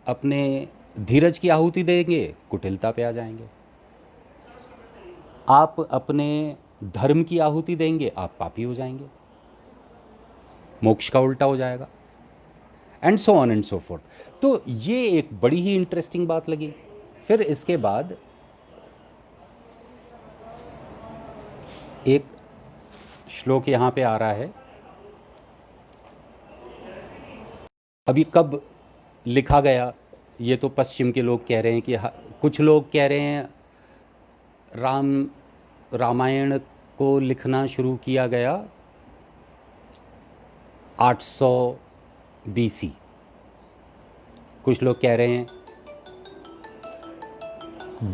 अपने धीरज की आहुति देंगे, कुटिलता पे आ जाएंगे। आप अपने धर्म की आहुति देंगे, आप पापी हो जाएंगे, मोक्ष का उल्टा हो जाएगा, and so on and so fourth. तो ये एक बड़ी ही इंटरेस्टिंग बात लगी। फिर इसके बाद एक श्लोक यहां पे आ रहा है। अभी कब लिखा गया, ये तो पश्चिम के लोग कह रहे हैं कि कुछ लोग कह रहे हैं रामायण को लिखना शुरू किया गया 800 BC, कुछ लोग कह रहे हैं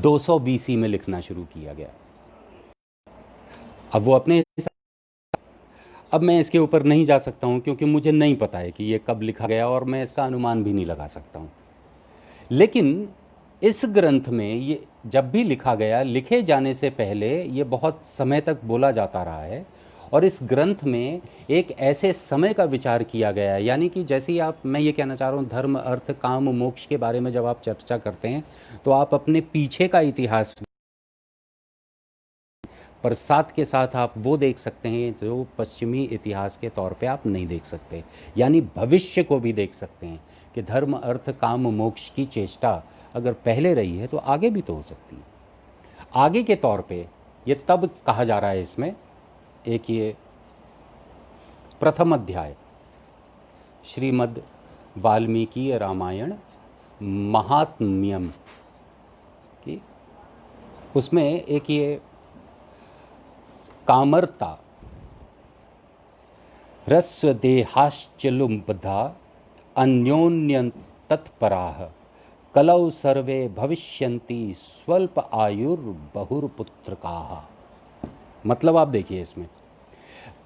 200 BC में लिखना शुरू किया गया। अब वो अपने, अब मैं इसके ऊपर नहीं जा सकता हूं क्योंकि मुझे नहीं पता है कि ये कब लिखा गया और मैं इसका अनुमान भी नहीं लगा सकता हूं। लेकिन इस ग्रंथ में ये जब भी लिखा गया, लिखे जाने से पहले ये बहुत समय तक बोला जाता रहा है, और इस ग्रंथ में एक ऐसे समय का विचार किया गया है, यानी कि जैसे ही मैं ये कहना चाह रहा हूँ, धर्म अर्थ काम मोक्ष के बारे में जब आप चर्चा करते हैं तो आप अपने पीछे का इतिहास, पर साथ के साथ आप वो देख सकते हैं जो पश्चिमी इतिहास के तौर पे आप नहीं देख सकते, यानी भविष्य को भी देख सकते हैं कि धर्म अर्थ काम मोक्ष की चेष्टा अगर पहले रही है तो आगे भी तो हो सकती है। आगे के तौर पे ये तब कहा जा रहा है इसमें, एक ये प्रथम अध्याय श्रीमद् वाल्मीकि रामायण महात्म्यम की, उसमें एक ये कामर्ता ह्रस्व देहाश्चलुम्बधा अन्योन्यं तत्पराः कलौ सर्वे भविष्यन्ति स्वल्प आयुर्बहुर्पुत्रकाः। मतलब आप देखिए, इसमें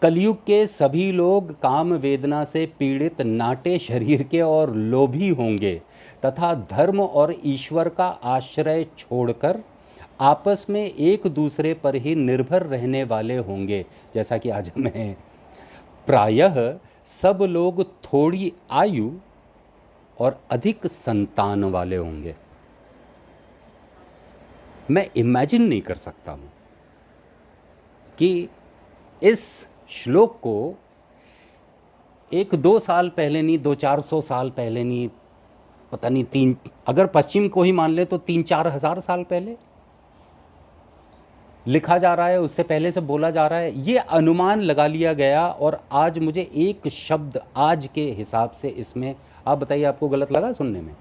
कलयुग के सभी लोग काम वेदना से पीड़ित नाटे शरीर के और लोभी होंगे तथा धर्म और ईश्वर का आश्रय छोड़कर आपस में एक दूसरे पर ही निर्भर रहने वाले होंगे। जैसा कि आज में प्रायः सब लोग थोड़ी आयु और अधिक संतान वाले होंगे। मैं इमेजिन नहीं कर सकता हूं कि इस श्लोक को 1-2 साल पहले नहीं, 200-400 साल पहले नहीं, पता नहीं अगर पश्चिम को ही मान ले तो 3-4 हजार साल पहले लिखा जा रहा है, उससे पहले से बोला जा रहा है, ये अनुमान लगा लिया गया। और आज मुझे एक शब्द आज के हिसाब से इसमें, आप बताइए आपको गलत लगा सुनने में?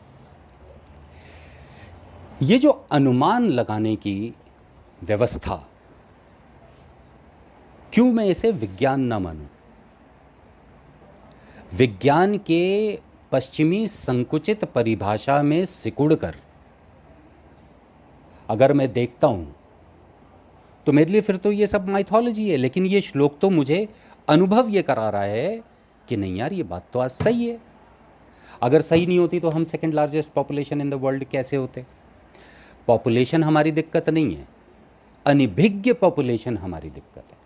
ये जो अनुमान लगाने की व्यवस्था, क्यों मैं इसे विज्ञान ना मानूं? विज्ञान के पश्चिमी संकुचित परिभाषा में सिकुड़कर अगर मैं देखता हूं तो मेरे लिए फिर तो ये सब माइथोलॉजी है। लेकिन ये श्लोक तो मुझे अनुभव ये करा रहा है कि नहीं यार, ये बात तो आज सही है। अगर सही नहीं होती तो हम second largest population in the world कैसे होते? पॉपुलेशन हमारी दिक्कत नहीं है, अनिभिज्ञ पॉपुलेशन हमारी दिक्कत है।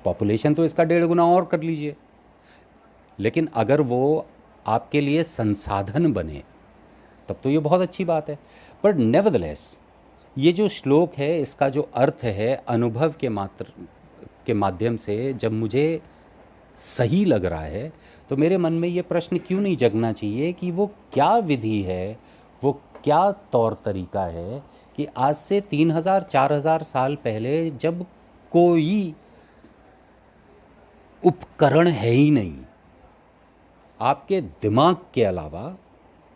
पॉपुलेशन तो इसका 1.5 गुना और कर लीजिए, लेकिन अगर वो आपके लिए संसाधन बने तब तो ये बहुत अच्छी बात है। पर नेवरदलेस ये जो श्लोक है इसका जो अर्थ है अनुभव के माध्यम से जब मुझे सही लग रहा है तो मेरे मन में ये प्रश्न क्यों नहीं जगना चाहिए कि वो क्या विधि है, वो क्या तौर तरीका है कि आज से 3000-4000 साल पहले जब कोई उपकरण है ही नहीं, आपके दिमाग के अलावा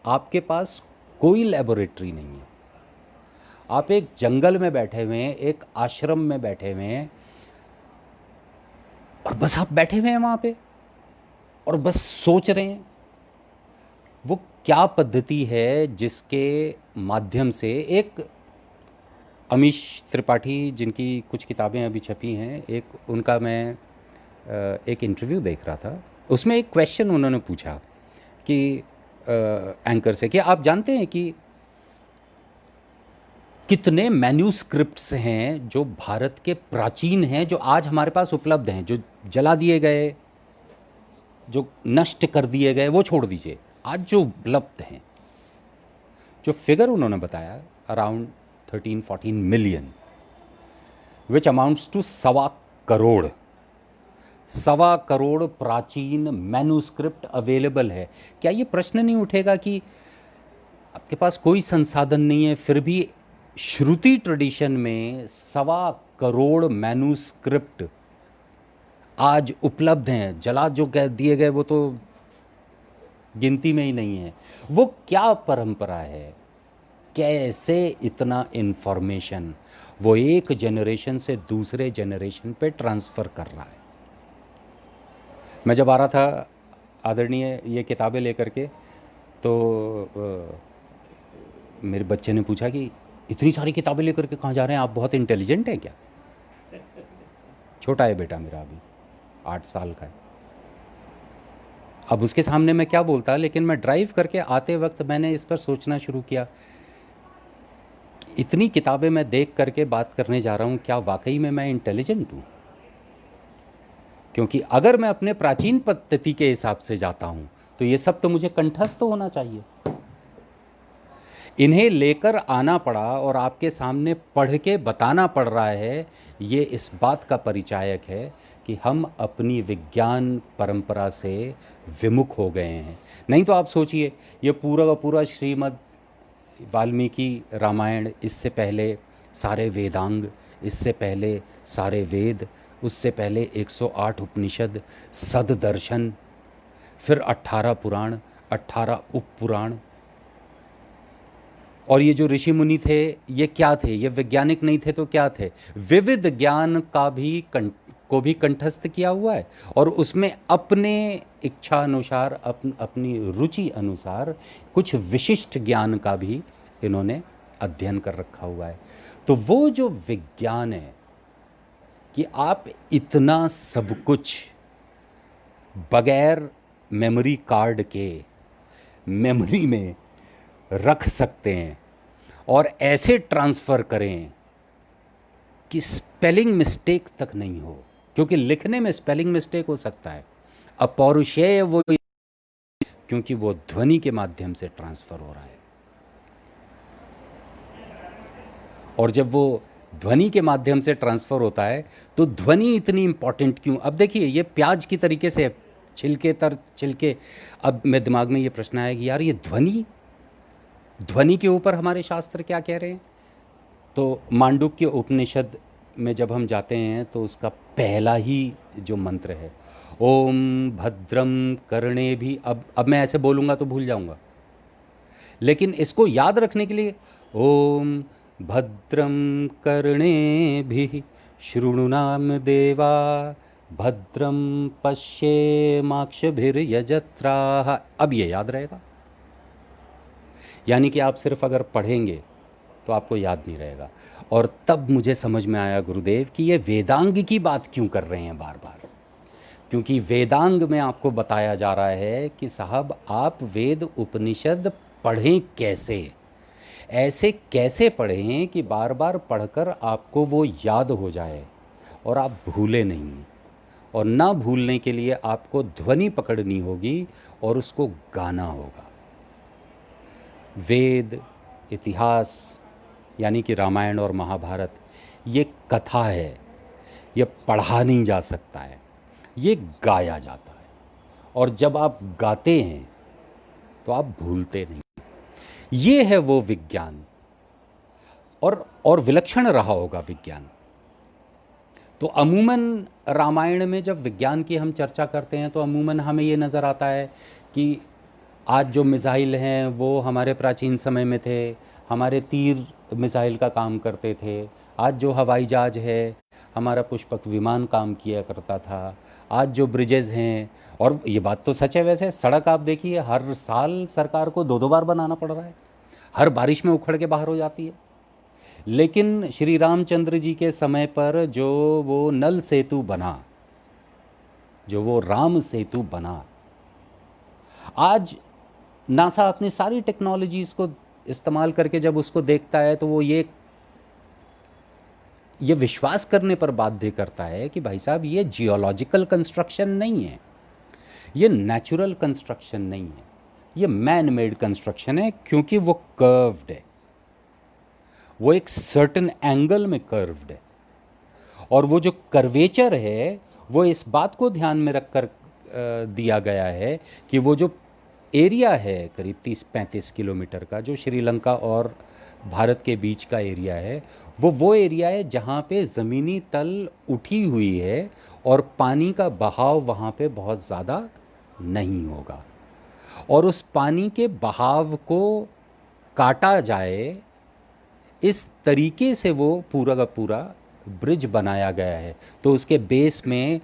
आपके पास कोई लेबोरेटरी नहीं है, आप एक जंगल में बैठे हुए हैं, एक आश्रम में बैठे हुए हैं और बस आप बैठे हुए हैं वहाँ पे और बस सोच रहे हैं, वो क्या पद्धति है जिसके माध्यम से एक अमीश त्रिपाठी जिनकी कुछ किताबें अभी छपी हैं, एक उनका मैं एक इंटरव्यू देख रहा था, उसमें एक क्वेश्चन उन्होंने पूछा कि एंकर से कि आप जानते हैं कि कितने मैन्यूस्क्रिप्ट्स हैं जो भारत के प्राचीन हैं जो आज हमारे पास उपलब्ध हैं, जो जला दिए गए, जो नष्ट कर दिए गए, वो छोड़ दीजिए, आज जो उपलब्ध हैं, जो फिगर उन्होंने बताया around 13-14 million, which amounts to 1.25 crore प्राचीन मैन्यूस्क्रिप्ट अवेलेबल है। क्या ये प्रश्न नहीं उठेगा कि आपके पास कोई संसाधन नहीं है फिर भी श्रुति ट्रेडिशन में 1.25 करोड़ मैन्यूस्क्रिप्ट आज उपलब्ध हैं, जला जो कह दिए गए वो तो गिनती में ही नहीं है। वो क्या परंपरा है, कैसे इतना इन्फॉर्मेशन वो एक जनरेशन से दूसरे जनरेशन पे ट्रांसफ़र कर रहा है। मैं जब आ रहा था आदरणीय ये किताबें लेकर के, तो मेरे बच्चे ने पूछा कि इतनी सारी किताबें लेकर के कहाँ जा रहे हैं, आप बहुत इंटेलिजेंट हैं क्या? छोटा है बेटा मेरा, अभी 8 साल का है। अब उसके सामने मैं क्या बोलता, लेकिन मैं ड्राइव करके आते वक्त मैंने इस पर सोचना शुरू किया, इतनी किताबें मैं देख करके बात करने जा रहा हूँ, क्या वाकई में मैं इंटेलिजेंट हूँ? क्योंकि अगर मैं अपने प्राचीन पद्धति के हिसाब से जाता हूँ तो ये सब तो मुझे कंठस्थ होना चाहिए। इन्हें लेकर आना पड़ा और आपके सामने पढ़ के बताना पड़ रहा है, ये इस बात का परिचायक है कि हम अपनी विज्ञान परंपरा से विमुख हो गए हैं। नहीं तो आप सोचिए, ये पूरा का पूरा श्रीमद् वाल्मीकि रामायण, इससे पहले सारे वेदांग, इससे पहले सारे वेद, उससे पहले 108 उपनिषद, सददर्शन, फिर 18 पुराण, 18 उपपुराण, और ये जो ऋषि मुनि थे ये क्या थे? ये वैज्ञानिक नहीं थे तो क्या थे? विविध ज्ञान का भी को भी कंठस्थ किया हुआ है और उसमें अपने इच्छा अनुसार, अपनी रुचि अनुसार कुछ विशिष्ट ज्ञान का भी इन्होंने अध्ययन कर रखा हुआ है। तो वो जो विज्ञान है कि आप इतना सब कुछ बगैर मेमोरी कार्ड के मेमोरी में रख सकते हैं और ऐसे ट्रांसफ़र करें कि स्पेलिंग मिस्टेक तक नहीं हो, क्योंकि लिखने में स्पेलिंग मिस्टेक हो सकता है, अपौरुषेय वो, क्योंकि वो ध्वनि के माध्यम से ट्रांसफ़र हो रहा है। और जब वो ध्वनि के माध्यम से ट्रांसफ़र होता है तो ध्वनि इतनी इंपॉर्टेंट क्यों? अब देखिए, ये प्याज की तरीके से छिलके तर छिलके, अब मेरे दिमाग में ये प्रश्न आया कि यार ये ध्वनि के ऊपर हमारे शास्त्र क्या कह रहे हैं? तो मांडुक्य उपनिषद में जब हम जाते हैं तो उसका पहला ही जो मंत्र है, ओम भद्रम कर्णे भी, अब मैं ऐसे बोलूँगा तो भूल जाऊँगा, लेकिन इसको याद रखने के लिए ओम भद्रम कर्णे भी शृणुनाम देवा भद्रम पश्येमाक्षभिर्यजत्राः, अब ये याद रहेगा। यानी कि आप सिर्फ अगर पढ़ेंगे तो आपको याद नहीं रहेगा। और तब मुझे समझ में आया गुरुदेव कि ये वेदांग की बात क्यों कर रहे हैं बार बार, क्योंकि वेदांग में आपको बताया जा रहा है कि साहब आप वेद उपनिषद पढ़ें कैसे, ऐसे कैसे पढ़ें कि बार बार पढ़कर आपको वो याद हो जाए और आप भूले नहीं। और ना भूलने के लिए आपको ध्वनि पकड़नी होगी और उसको गाना होगा। वेद, इतिहास, यानी कि रामायण और महाभारत, ये कथा है, ये पढ़ा नहीं जा सकता है, ये गाया जाता है। और जब आप गाते हैं तो आप भूलते नहीं। ये है वो विज्ञान, और विलक्षण रहा होगा विज्ञान। तो अमूमन रामायण में जब विज्ञान की हम चर्चा करते हैं तो अमूमन हमें ये नज़र आता है कि आज जो मिसाइल हैं वो हमारे प्राचीन समय में थे, हमारे तीर मिसाइल का काम करते थे। आज जो हवाई जहाज है, हमारा पुष्पक विमान काम किया करता था। आज जो ब्रिजेज़ हैं, और ये बात तो सच है, वैसे सड़क आप देखिए हर साल सरकार को 2-2 बार बनाना पड़ रहा है, हर बारिश में उखड़ के बाहर हो जाती है। लेकिन श्री रामचंद्र जी के समय पर जो वो नल सेतु बना, जो वो राम सेतु बना, आज नासा अपनी सारी टेक्नोलॉजीज़ को इस्तेमाल करके जब उसको देखता है तो वो ये विश्वास करने पर बाध्य करता है कि भाई साहब ये जियोलॉजिकल कंस्ट्रक्शन नहीं है, ये नेचुरल कंस्ट्रक्शन नहीं है, ये मैन मेड कंस्ट्रक्शन है, क्योंकि वो कर्व्ड है, वो एक सर्टेन एंगल में कर्व्ड है। और वो जो कर्वेचर है वो इस बात को ध्यान में रखकर दिया गया है कि वो जो एरिया है करीब 30-35 किलोमीटर का, जो श्रीलंका और भारत के बीच का एरिया है, वो एरिया है जहाँ पे ज़मीनी तल उठी हुई है और पानी का बहाव वहाँ पे बहुत ज़्यादा नहीं होगा। और उस पानी के बहाव को काटा जाए, इस तरीके से वो पूरा का पूरा ब्रिज बनाया गया है। तो उसके बेस में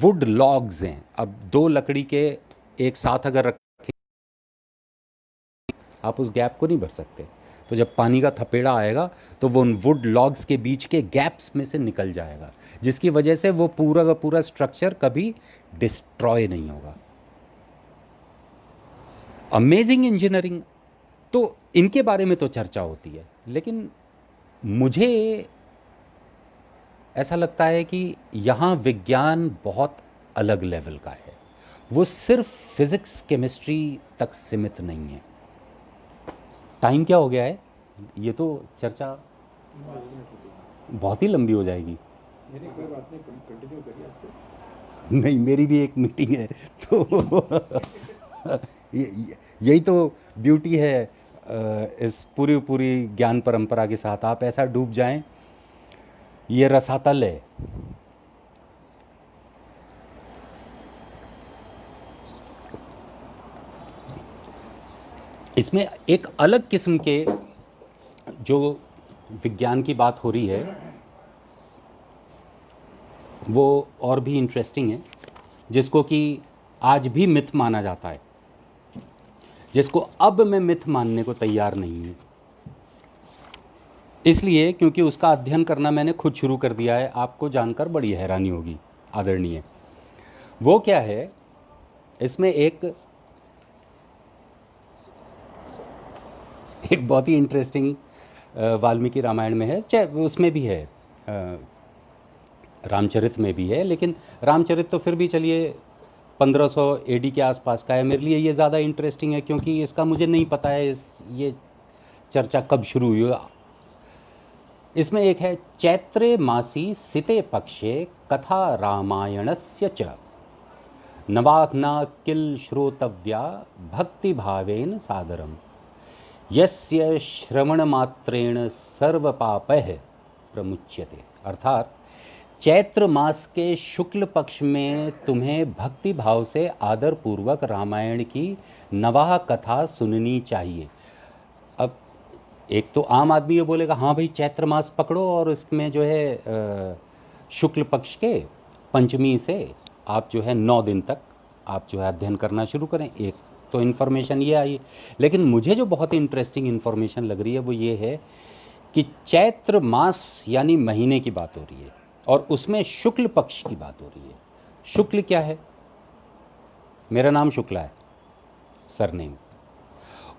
वुड लॉग्स हैं। अब 2 लकड़ी के एक साथ अगर रखें, आप उस गैप को नहीं भर सकते, तो जब पानी का थपेड़ा आएगा तो वो उन वुड लॉग्स के बीच के गैप्स में से निकल जाएगा, जिसकी वजह से वो पूरा का पूरा स्ट्रक्चर कभी डिस्ट्रॉय नहीं होगा। Amazing engineering. तो इनके बारे में तो चर्चा होती है, लेकिन मुझे ऐसा लगता है कि यहाँ विज्ञान बहुत अलग लेवल का है। वो सिर्फ फिज़िक्स केमिस्ट्री तक सीमित नहीं है। टाइम क्या हो गया है? ये तो चर्चा बहुत ही लंबी हो जाएगी। कोई बात नहीं, कंटिन्यू करिए आप। नहीं, मेरी भी एक मीटिंग है, तो यही तो ब्यूटी है इस पूरी ज्ञान परंपरा के साथ। आप ऐसा डूब जाएं, ये रसातल है। इसमें एक अलग किस्म के जो विज्ञान की बात हो रही है वो और भी इंटरेस्टिंग है, जिसको कि आज भी मिथ माना जाता है, जिसको अब मैं मिथ मानने को तैयार नहीं हूँ। इसलिए क्योंकि उसका अध्ययन करना मैंने खुद शुरू कर दिया है। आपको जानकर बड़ी हैरानी होगी आदरणीय। वो क्या है, इसमें एक बहुत ही इंटरेस्टिंग वाल्मीकि रामायण में है, चाहे उसमें भी है, रामचरित में भी है, लेकिन रामचरित तो फिर भी चलिए 1500 एडी के आसपास का है। मेरे लिए ये ज़्यादा इंटरेस्टिंग है क्योंकि इसका मुझे नहीं पता है ये चर्चा कब शुरू हुई। इसमें एक है, चैत्रे मासी सिते पक्षे कथा रामायणस्य च नवाग्ना किल श्रोतव्या भक्ति भावेन सादरम यस्य श्रवण मात्रेण सर्व पापः प्रमुच्यते। अर्थात चैत्र मास के शुक्ल पक्ष में तुम्हें भक्ति भाव से आदर पूर्वक रामायण की नवाह कथा सुननी चाहिए। अब एक तो आम आदमी ये बोलेगा, हाँ भाई चैत्र मास पकड़ो और इसमें जो है शुक्ल पक्ष के पंचमी से आप जो है 9 दिन तक आप जो है अध्ययन करना शुरू करें। एक तो इन्फॉर्मेशन ये आई, लेकिन मुझे जो बहुत इंटरेस्टिंग इन्फॉर्मेशन लग रही है वो ये है कि चैत्र मास यानी महीने की बात हो रही है और उसमें शुक्ल पक्ष की बात हो रही है। शुक्ल क्या है? मेरा नाम शुक्ला है, सरनेम।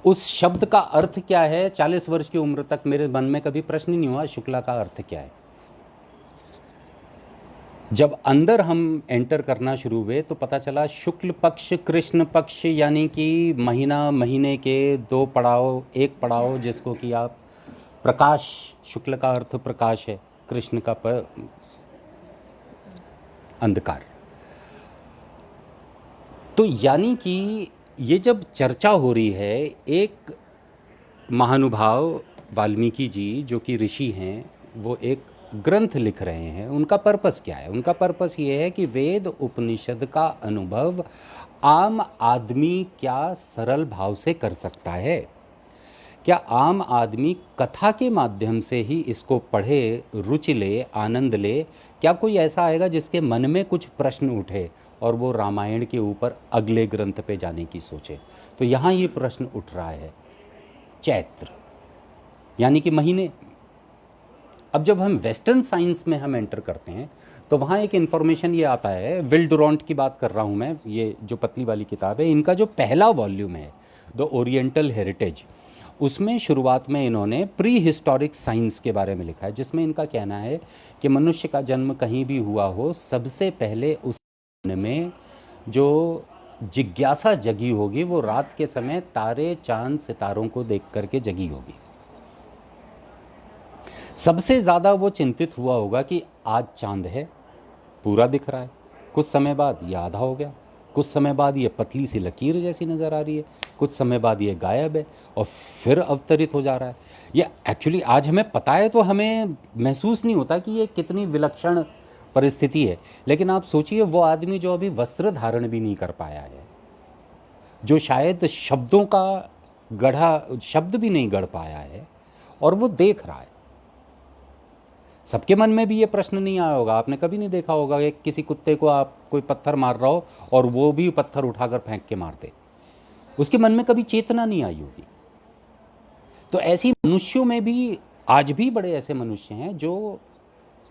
उस शब्द का अर्थ क्या है? 40 वर्ष की उम्र तक मेरे मन में कभी प्रश्न नहीं हुआ शुक्ला का अर्थ क्या है। जब अंदर हम एंटर करना शुरू हुए तो पता चला शुक्ल पक्ष कृष्ण पक्ष यानी कि महीना, महीने के 2 पड़ाव, एक पड़ाव जिसको कि आप प्रकाश, शुक्ल का अर्थ प्रकाश है, कृष्ण का अंधकार। तो यानी कि ये जब चर्चा हो रही है, एक महानुभाव वाल्मीकि जी जो कि ऋषि हैं, वो एक ग्रंथ लिख रहे हैं। उनका पर्पस क्या है? उनका पर्पस ये है कि वेद उपनिषद का अनुभव आम आदमी क्या सरल भाव से कर सकता है? क्या आम आदमी कथा के माध्यम से ही इसको पढ़े, रुचि ले, आनंद ले? क्या कोई ऐसा आएगा जिसके मन में कुछ प्रश्न उठे और वो रामायण के ऊपर अगले ग्रंथ पे जाने की सोचे? तो यहाँ ये प्रश्न उठ रहा है, चैत्र यानी कि महीने। अब जब हम वेस्टर्न साइंस में हम एंटर करते हैं तो वहाँ एक इन्फॉर्मेशन ये आता है, विल डुरांट की बात कर रहा हूँ मैं, ये जो पतली वाली किताब है, इनका जो पहला वॉल्यूम है द ओरिएंटल हेरिटेज, उसमें शुरुआत में इन्होंने प्री हिस्टोरिक साइंस के बारे में लिखा है, जिसमें इनका कहना है कि मनुष्य का जन्म कहीं भी हुआ हो, सबसे पहले उस में जो जिज्ञासा जगी होगी वो रात के समय तारे चांद सितारों को देख करके जगी होगी। सबसे ज़्यादा वो चिंतित हुआ होगा कि आज चांद है, पूरा दिख रहा है, कुछ समय बाद ये आधा हो गया, कुछ समय बाद ये पतली सी लकीर जैसी नज़र आ रही है, कुछ समय बाद ये गायब है और फिर अवतरित हो जा रहा है। ये एक्चुअली आज हमें पता है तो हमें महसूस नहीं होता कि ये कितनी विलक्षण परिस्थिति है। लेकिन आप सोचिए, वो आदमी जो अभी वस्त्र धारण भी नहीं कर पाया है, जो शायद शब्दों का गढ़ा शब्द भी नहीं गढ़ पाया है, और वो देख रहा है। सबके मन में भी ये प्रश्न नहीं आया होगा। आपने कभी नहीं देखा होगा कि किसी कुत्ते को आप कोई पत्थर मार रहा हो और वो भी पत्थर उठाकर फेंक के मार दे, उसके मन में कभी चेतना नहीं आई होगी। तो ऐसी मनुष्यों में भी आज भी बड़े ऐसे मनुष्य हैं जो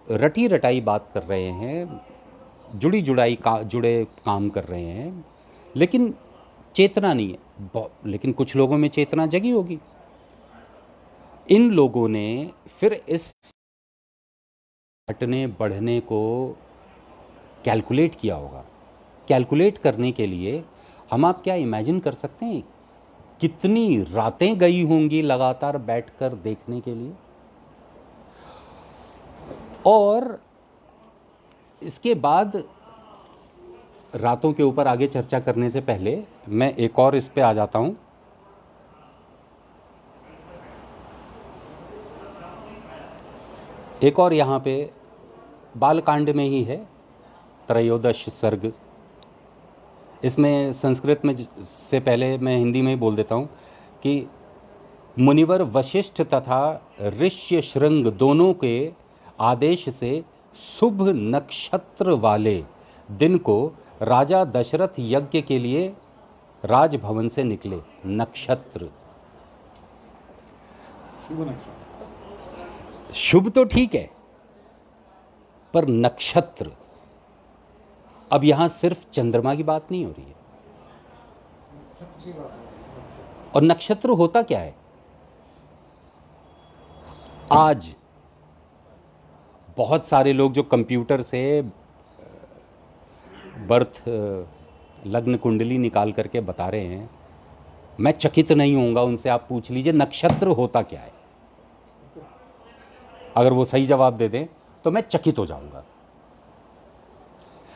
रटी रटाई बात कर रहे हैं, जुड़े काम कर रहे हैं, लेकिन चेतना नहीं है। लेकिन कुछ लोगों में चेतना जगी होगी। इन लोगों ने फिर इस घटने बढ़ने को कैलकुलेट किया होगा। कैलकुलेट करने के लिए आप क्या इमेजिन कर सकते हैं कितनी रातें गई होंगी लगातार बैठकर देखने के लिए? और इसके बाद रातों के ऊपर आगे चर्चा करने से पहले मैं एक और इस पे आ जाता हूं। एक और यहाँ पे बालकांड में ही है, त्रयोदश सर्ग। इसमें संस्कृत में से पहले मैं हिंदी में ही बोल देता हूँ कि मुनिवर वशिष्ठ तथा ऋष्य श्रृंग दोनों के आदेश से शुभ नक्षत्र वाले दिन को राजा दशरथ यज्ञ के लिए राजभवन से निकले। नक्षत्र, शुभ तो ठीक है, पर नक्षत्र, अब यहां सिर्फ चंद्रमा की बात नहीं हो रही है। और नक्षत्र होता क्या है? आज बहुत सारे लोग जो कंप्यूटर से बर्थ लग्न कुंडली निकाल करके बता रहे हैं, मैं चकित नहीं होऊंगा उनसे। आप पूछ लीजिए नक्षत्र होता क्या है, अगर वो सही जवाब दे दें तो मैं चकित हो जाऊंगा।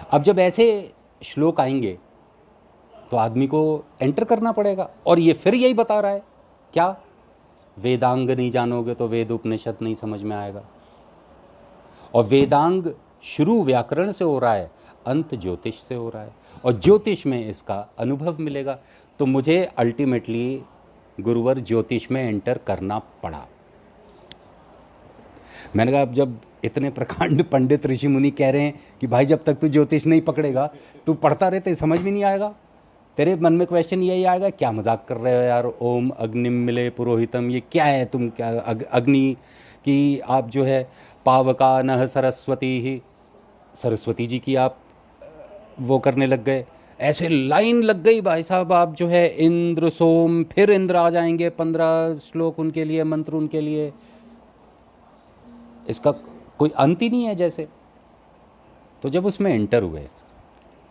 अब जब ऐसे श्लोक आएंगे तो आदमी को एंटर करना पड़ेगा, और ये फिर यही बता रहा है क्या? वेदांग नहीं जानोगे तो वेद उपनिषद नहीं समझ में आएगा। और वेदांग शुरू व्याकरण से हो रहा है, अंत ज्योतिष से हो रहा है, और ज्योतिष में इसका अनुभव मिलेगा। तो मुझे अल्टीमेटली गुरुवर ज्योतिष में एंटर करना पड़ा। मैंने कहा अब जब इतने प्रकांड पंडित ऋषि मुनि कह रहे हैं कि भाई जब तक तू ज्योतिष नहीं पकड़ेगा तू पढ़ता रहे तो समझ में नहीं आएगा, तेरे मन में क्वेश्चन यही आएगा, क्या मजाक कर रहे हो यार, ओम अग्निम मिले पुरोहितम, ये क्या है? तुम क्या अग्नि की आप जो है पावका नह सरस्वती ही, सरस्वती जी की आप वो करने लग गए। ऐसे लाइन लग गई भाई साहब, आप जो है इंद्र सोम, फिर इंद्र आ जाएंगे, 15 श्लोक उनके लिए, मंत्र उनके लिए, इसका कोई अंत ही नहीं है जैसे। तो जब उसमें एंटर हुए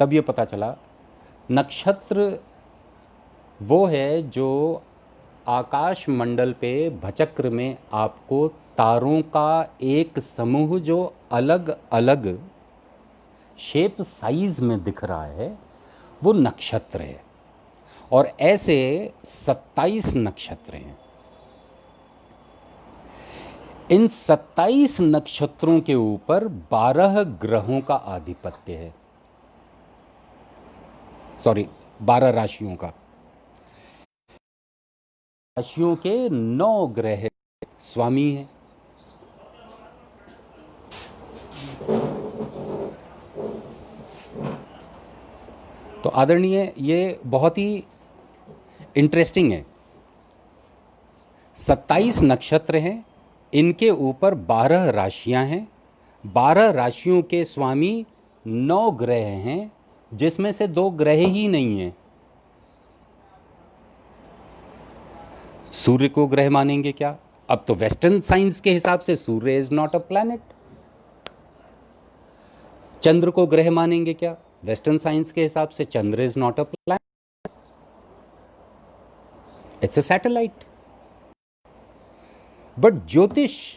तब ये पता चला नक्षत्र वो है जो आकाश मंडल पे भचक्र में आपको तारों का एक समूह जो अलग अलग शेप साइज में दिख रहा है वो नक्षत्र है। और ऐसे 27 नक्षत्र हैं। इन 27 नक्षत्रों के ऊपर 12 ग्रहों का आधिपत्य है, 12 राशियों का। राशियों के 9 ग्रह स्वामी हैं। तो आदरणीय, ये बहुत ही इंटरेस्टिंग है। 27 नक्षत्र हैं, इनके ऊपर 12 राशियां हैं। 12 राशियों के स्वामी 9 ग्रह हैं, जिसमें से 2 ग्रह ही नहीं हैं। सूर्य को ग्रह मानेंगे क्या? अब तो वेस्टर्न साइंस के हिसाब से सूर्य इज नॉट अ प्लैनेट। चंद्र को ग्रह मानेंगे क्या? वेस्टर्न साइंस के हिसाब से चंद्र is not a planet, it's a satellite. But ज्योतिष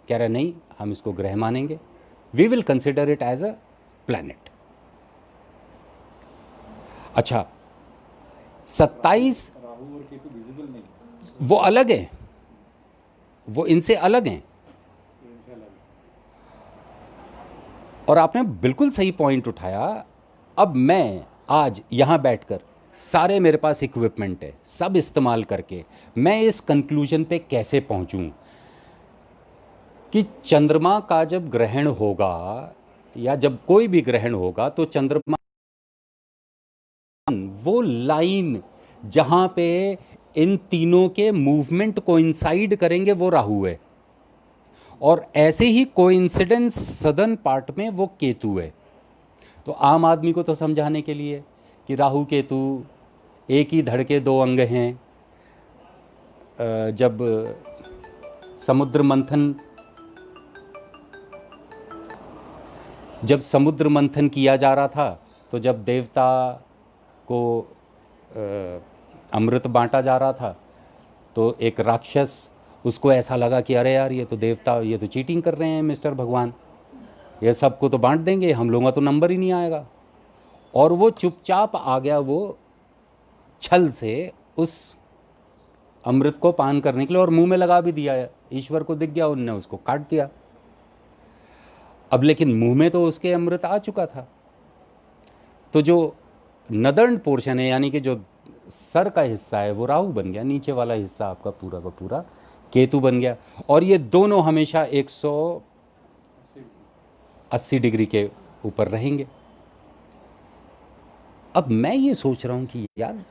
कह रहा नहीं, हम इसको ग्रह मानेंगे, we will consider it as a planet. अच्छा, 27 राहु और केतु विजिबल नहीं, वो अलग है, वो इनसे अलग हैं। इनसे अलग। और आपने बिल्कुल सही पॉइंट उठाया। अब मैं आज यहां बैठकर, सारे मेरे पास इक्विपमेंट है, सब इस्तेमाल करके मैं इस कंक्लूजन पे कैसे पहुंचूं कि चंद्रमा का जब ग्रहण होगा या जब कोई भी ग्रहण होगा तो चंद्रमा वो लाइन जहां पे इन तीनों के मूवमेंट कोइंसाइड करेंगे वो राहु है, और ऐसे ही कोइंसिडेंस सदर्न पार्ट में वो केतु है। तो आम आदमी को तो समझाने के लिए कि राहु केतु एक ही धड़ के 2 अंग हैं। जब समुद्र मंथन किया जा रहा था, तो जब देवता को अमृत बांटा जा रहा था, तो एक राक्षस, उसको ऐसा लगा कि अरे यार, ये तो देवता, ये तो चीटिंग कर रहे हैं मिस्टर भगवान, ये सबको तो बांट देंगे, हम लोगों का तो नंबर ही नहीं आएगा। और वो चुपचाप आ गया, वो छल से उस अमृत को पान करने के लिए, और मुंह में लगा भी दिया। ईश्वर को दिख गया, उनने उसको काट दिया। अब लेकिन मुंह में तो उसके अमृत आ चुका था। तो जो नदर्न पोर्शन है, यानी कि जो सर का हिस्सा है, वो राहु बन गया, नीचे वाला हिस्सा आपका पूरा का पूरा केतु बन गया। और ये दोनों हमेशा 180 डिग्री के ऊपर रहेंगे। अब मैं ये सोच रहा हूं कि यार,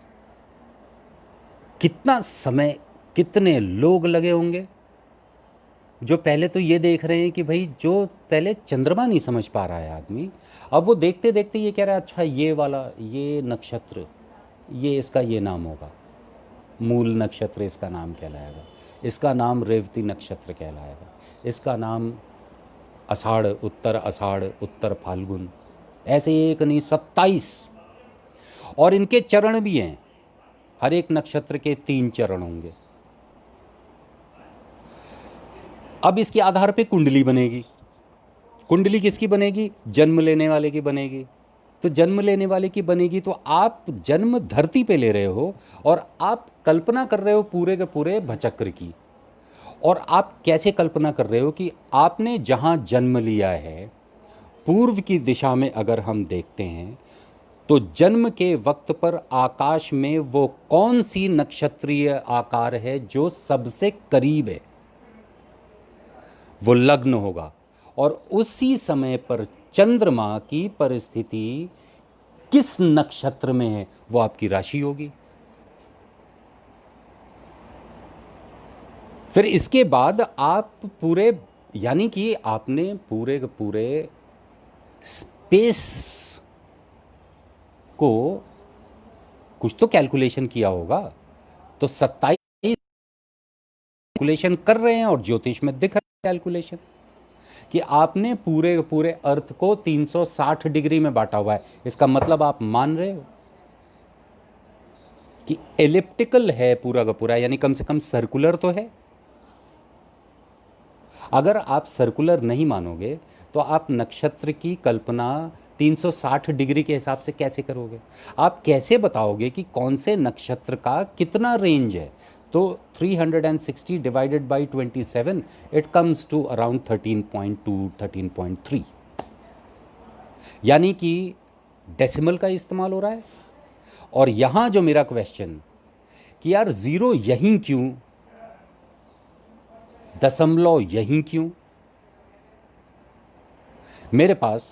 कितना समय, कितने लोग लगे होंगे जो पहले तो ये देख रहे हैं कि भाई, जो पहले चंद्रमा नहीं समझ पा रहा है आदमी, अब वो देखते देखते ये कह रहा है, अच्छा ये वाला, ये नक्षत्र, ये इसका ये नाम होगा, मूल नक्षत्र इसका नाम कहलाएगा, इसका नाम रेवती नक्षत्र कहलाएगा, इसका नाम आषाढ़, उत्तर फाल्गुन, ऐसे एक नहीं 27। और इनके चरण भी हैं, हर एक नक्षत्र के 3 चरण होंगे। अब इसके आधार पे कुंडली बनेगी। कुंडली किसकी बनेगी? जन्म लेने वाले की बनेगी। तो जन्म लेने वाले की बनेगी, तो आप जन्म धरती पे ले रहे हो, और आप कल्पना कर रहे हो पूरे के पूरे भचक्र की। और आप कैसे कल्पना कर रहे हो कि आपने जहां जन्म लिया है, पूर्व की दिशा में अगर हम देखते हैं, तो जन्म के वक्त पर आकाश में वो कौन सी नक्षत्रीय आकार है जो सबसे करीब है, वो लग्न होगा। और उसी समय पर चंद्रमा की परिस्थिति किस नक्षत्र में है, वो आपकी राशि होगी। फिर इसके बाद आप पूरे, यानी कि आपने पूरे के पूरे स्पेस को कुछ तो कैलकुलेशन किया होगा। तो 27 कैलकुलेशन कर रहे हैं, और ज्योतिष में दिख रहा है कैलकुलेशन कि आपने पूरे के पूरे अर्थ को 360 डिग्री में बांटा हुआ है। इसका मतलब आप मान रहे हो? कि एलिप्टिकल है पूरा का पूरा, यानी कम से कम सर्कुलर तो है। अगर आप सर्कुलर नहीं मानोगे तो आप नक्षत्र की कल्पना 360 डिग्री के हिसाब से कैसे करोगे? आप कैसे बताओगे कि कौन से नक्षत्र का कितना रेंज है? तो 360 divided by 27, it comes to around 13.2 13.3, यानी कि डेसिमल का इस्तेमाल हो रहा है। और यहां जो मेरा क्वेश्चन कि यार जीरो यहीं क्यों, दशमलव यहीं क्यों, मेरे पास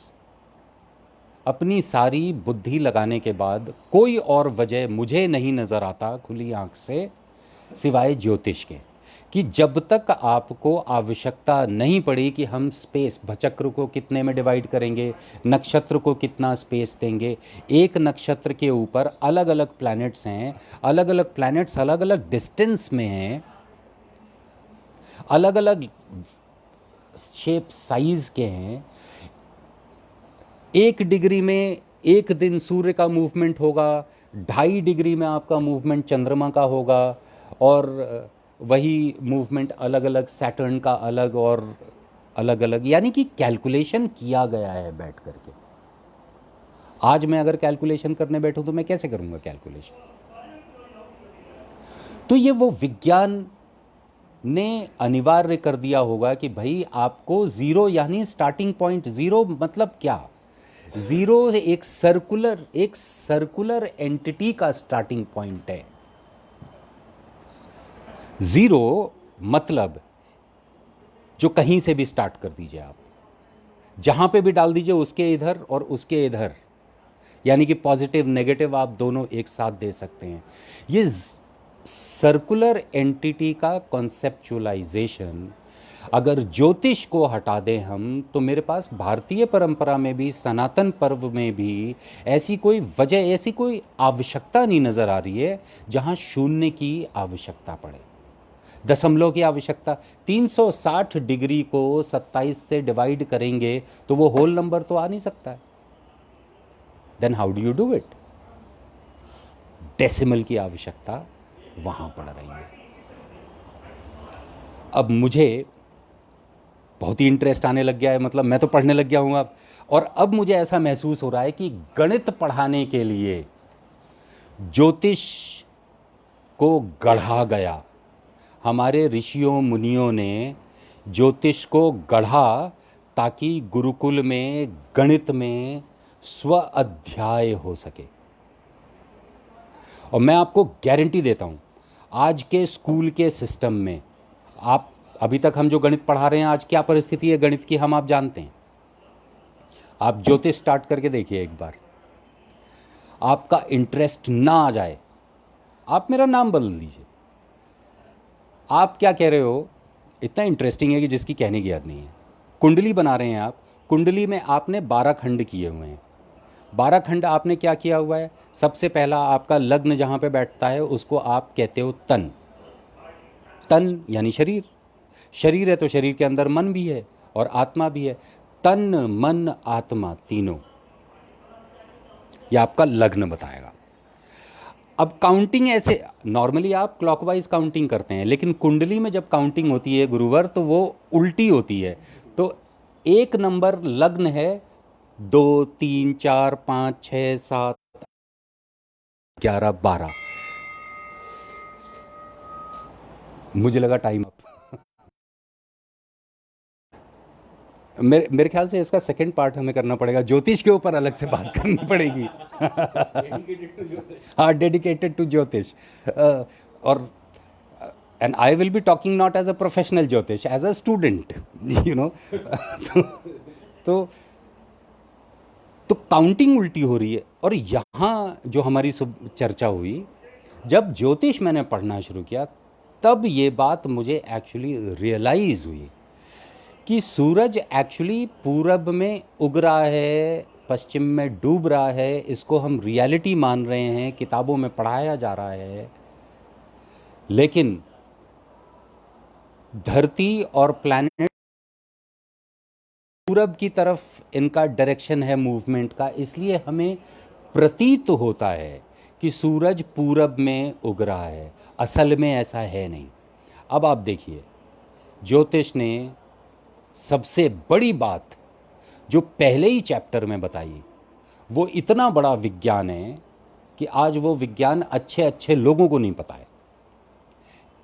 अपनी सारी बुद्धि लगाने के बाद कोई और वजह मुझे नहीं नजर आता खुली आंख से, सिवाय ज्योतिष के, कि जब तक आपको आवश्यकता नहीं पड़ी कि हम स्पेस भचक्र को कितने में डिवाइड करेंगे, नक्षत्र को कितना स्पेस देंगे, एक नक्षत्र के ऊपर अलग अलग प्लैनेट्स हैं, अलग अलग प्लैनेट्स अलग अलग डिस्टेंस में हैं, अलग अलग शेप साइज के हैं। 1 डिग्री में एक दिन सूर्य का मूवमेंट होगा, 2.5 डिग्री में आपका मूवमेंट चंद्रमा का होगा, और वही मूवमेंट अलग अलग सैटर्न का अलग और अलग अलग, यानी कि कैलकुलेशन किया गया है बैठ करके। आज मैं अगर कैलकुलेशन करने बैठूं तो मैं कैसे करूंगा कैलकुलेशन? तो ये वो विज्ञान ने अनिवार्य कर दिया होगा कि भाई आपको जीरो, यानी स्टार्टिंग पॉइंट जीरो मतलब क्या? जीरो एक सर्कुलर एंटिटी का स्टार्टिंग पॉइंट है। जीरो मतलब जो कहीं से भी स्टार्ट कर दीजिए आप, जहां पे भी डाल दीजिए, उसके इधर और उसके इधर, यानी कि पॉजिटिव नेगेटिव आप दोनों एक साथ दे सकते हैं। ये सर्कुलर एंटिटी का कॉन्सेप्चुअलाइजेशन अगर ज्योतिष को हटा दें हम, तो मेरे पास भारतीय परंपरा में भी, सनातन पर्व में भी ऐसी कोई वजह, ऐसी कोई आवश्यकता नहीं नजर आ रही है जहां शून्य की आवश्यकता पड़े, दशमलव की आवश्यकता। 360 डिग्री को 27 से डिवाइड करेंगे तो वो होल नंबर तो आ नहीं सकता। Then how do you do it? Decimal की आवश्यकता वहां पड़ रही है। अब मुझे बहुत ही इंटरेस्ट आने लग गया है, मतलब मैं तो पढ़ने लग गया हूं अब, और अब मुझे ऐसा महसूस हो रहा है कि गणित पढ़ाने के लिए ज्योतिष को गढ़ा गया। हमारे ऋषियों मुनियों ने ज्योतिष को गढ़ा ताकि गुरुकुल में गणित में स्व अध्याय हो सके। और मैं आपको गारंटी देता हूं, आज के स्कूल के सिस्टम में आप, अभी तक हम जो गणित पढ़ा रहे हैं, आज क्या परिस्थिति है गणित की हम आप जानते हैं। आप ज्योतिष स्टार्ट करके देखिए एक बार, आपका इंटरेस्ट ना आ जाए, आप मेरा नाम बदल दीजिए। आप क्या कह रहे हो, इतना इंटरेस्टिंग है कि जिसकी कहने की याद नहीं है। कुंडली बना रहे हैं आप, कुंडली में आपने 12 खंड किए हुए हैं। 12 खंड आपने क्या किया हुआ है? सबसे पहला आपका लग्न जहां पे बैठता है उसको आप कहते हो तन। तन यानी शरीर, शरीर है तो शरीर के अंदर मन भी है और आत्मा भी है। तन मन आत्मा तीनों, यह आपका लग्न बताएगा। अब काउंटिंग ऐसे, नॉर्मली आप क्लॉकवाइज काउंटिंग करते हैं, लेकिन कुंडली में जब काउंटिंग होती है गुरुवर, तो वो उल्टी होती है। तो एक नंबर लग्न है, 2 3 4 5 6 7 11 12, मुझे लगा टाइम अप। मेरे ख्याल से इसका सेकंड पार्ट हमें करना पड़ेगा, ज्योतिष के ऊपर अलग से बात करनी पड़ेगी। हाँ, डेडिकेटेड टू ज्योतिष। और and I will be talking not as a professional ज्योतिष, as a student, you know. तो तो काउंटिंग उल्टी हो रही है। और यहाँ जो हमारी चर्चा हुई, जब ज्योतिष मैंने पढ़ना शुरू किया, तब ये बात मुझे एक्चुअली रियलाइज हुई कि सूरज एक्चुअली पूरब में उग रहा है, पश्चिम में डूब रहा है। इसको हम रियलिटी मान रहे हैं, किताबों में पढ़ाया जा रहा है, लेकिन धरती और प्लैनेट पूरब की तरफ इनका डायरेक्शन है मूवमेंट का। इसलिए हमें प्रतीत होता है कि सूरज पूरब में उग रहा है। असल में ऐसा है नहीं। अब आप देखिए, ज्योतिष ने सबसे बड़ी बात जो पहले ही चैप्टर में बताई, वो इतना बड़ा विज्ञान है कि आज वो विज्ञान अच्छे अच्छे लोगों को नहीं पता है।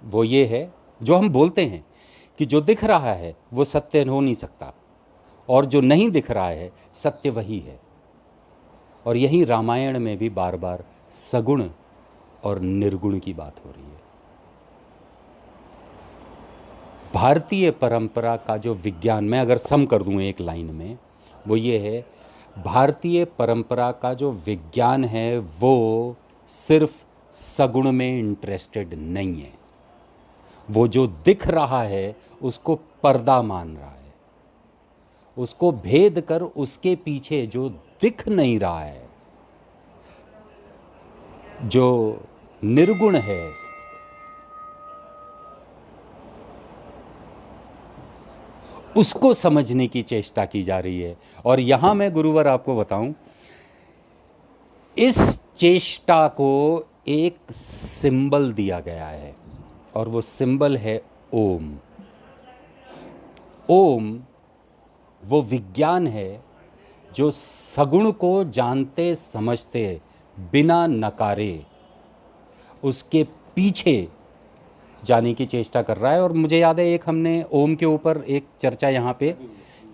वो ये है जो हम बोलते हैं कि जो दिख रहा है वो सत्य हो नहीं सकता, और जो नहीं दिख रहा है सत्य वही है। और यही रामायण में भी बार बार सगुण और निर्गुण की बात हो रही है। भारतीय परंपरा का जो विज्ञान, मैं अगर सम कर दूं एक लाइन में, वो ये है, भारतीय परंपरा का जो विज्ञान है वो सिर्फ सगुण में इंटरेस्टेड नहीं है। वो जो दिख रहा है उसको पर्दा मान रहा है, उसको भेद कर उसके पीछे जो दिख नहीं रहा है, जो निर्गुण है, उसको समझने की चेष्टा की जा रही है। और यहां मैं गुरुवर आपको बताऊं, इस चेष्टा को एक सिंबल दिया गया है, और वो सिंबल है ओम। ओम वो विज्ञान है जो सगुण को जानते समझते बिना नकारे उसके पीछे जाने की चेष्टा कर रहा है। और मुझे याद है एक हमने ओम के ऊपर एक चर्चा यहाँ पे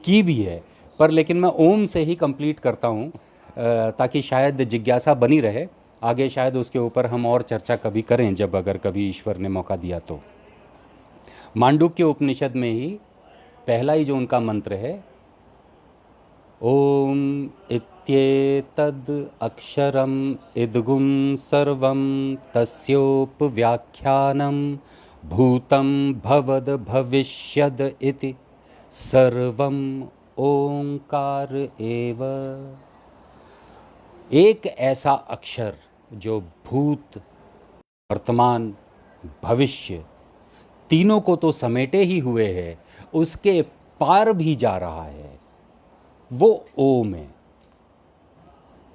की भी है, पर लेकिन मैं ओम से ही कंप्लीट करता हूँ ताकि शायद जिज्ञासा बनी रहे। आगे शायद उसके ऊपर हम और चर्चा कभी करें, जब अगर कभी ईश्वर ने मौका दिया तो। मांडुक्य उपनिषद में ही पहला ही जो उनका मंत्र है, ओम इत्येतद् अक्षरम इद्गुं सर्वं तस्योपव्याख्यानं भूतं भवद भविष्यद इति सर्वं ओंकार एव। एक ऐसा अक्षर जो भूत, वर्तमान, भविष्य तीनों को तो समेटे ही हुए है, उसके पार भी जा रहा है, वो ओम है।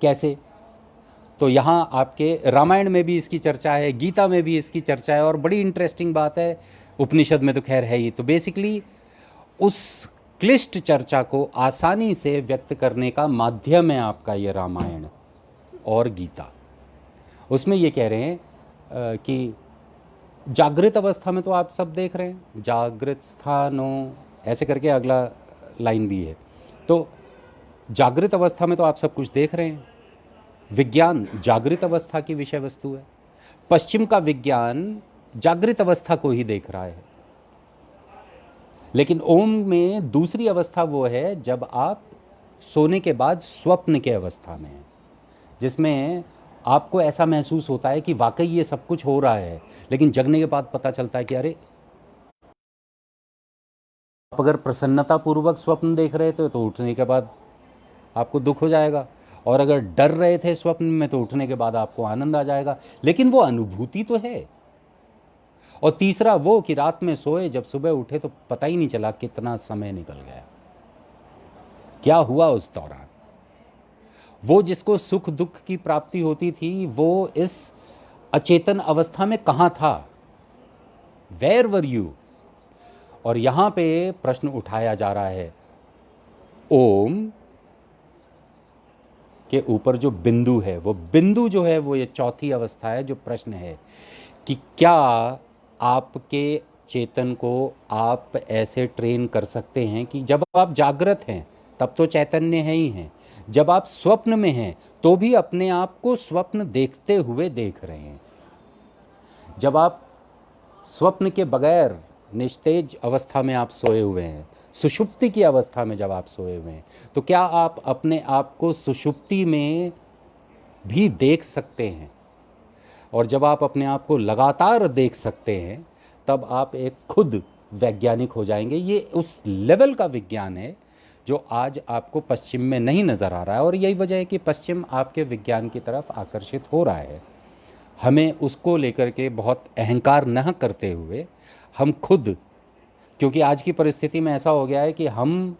कैसे? तो यहाँ आपके रामायण में भी इसकी चर्चा है, गीता में भी इसकी चर्चा है, और बड़ी इंटरेस्टिंग बात है, उपनिषद में तो खैर है ही। तो बेसिकली उस क्लिष्ट चर्चा को आसानी से व्यक्त करने का माध्यम है आपका ये रामायण और गीता। उसमें ये कह रहे हैं कि जागृत अवस्था में तो आप सब देख रहे हैं, जागृत स्थानों, ऐसे करके अगला लाइन भी है। तो जागृत अवस्था में तो आप सब कुछ देख रहे हैं। विज्ञान जागृत अवस्था की विषय वस्तु है। पश्चिम का विज्ञान जागृत अवस्था को ही देख रहा है। लेकिन ओम में दूसरी अवस्था वो है जब आप सोने के बाद स्वप्न के अवस्था में हैं, जिसमें आपको ऐसा महसूस होता है कि वाकई ये सब कुछ हो रहा है, लेकिन जगने के बाद पता चलता है कि अरे, आप अगर प्रसन्नतापूर्वक स्वप्न देख रहे थे तो उठने के बाद आपको दुख हो जाएगा, और अगर डर रहे थे स्वप्न में तो उठने के बाद आपको आनंद आ जाएगा। लेकिन वो अनुभूति तो है। और तीसरा वो कि रात में सोए, जब सुबह उठे तो पता ही नहीं चला कितना समय निकल गया, क्या हुआ उस दौरान। वो जिसको सुख दुख की प्राप्ति होती थी, वो इस अचेतन अवस्था में कहाँ था, वेयर वर यू। और यहां पे प्रश्न उठाया जा रहा है, ओम के ऊपर जो बिंदु है, वो बिंदु जो है वो ये चौथी अवस्था है। जो प्रश्न है कि क्या आपके चेतन को आप ऐसे ट्रेन कर सकते हैं कि जब आप जागृत हैं तब तो चैतन्य है ही हैं, जब आप स्वप्न में हैं तो भी अपने आप को स्वप्न देखते हुए देख रहे हैं, जब आप स्वप्न के बगैर निस्तेज अवस्था में आप सोए हुए हैं, सुषुप्ति की अवस्था में जब आप सोए हुए हैं, तो क्या आप अपने आप को सुषुप्ति में भी देख सकते हैं? और जब आप अपने आप को लगातार देख सकते हैं तब आप एक खुद वैज्ञानिक हो जाएंगे। ये उस लेवल का विज्ञान है जो आज आपको पश्चिम में नहीं नज़र आ रहा है, और यही वजह है कि पश्चिम आपके विज्ञान की तरफ आकर्षित हो रहा है। हमें उसको लेकर के बहुत अहंकार न करते हुए हम खुद, क्योंकि आज की परिस्थिति में ऐसा हो गया है कि हम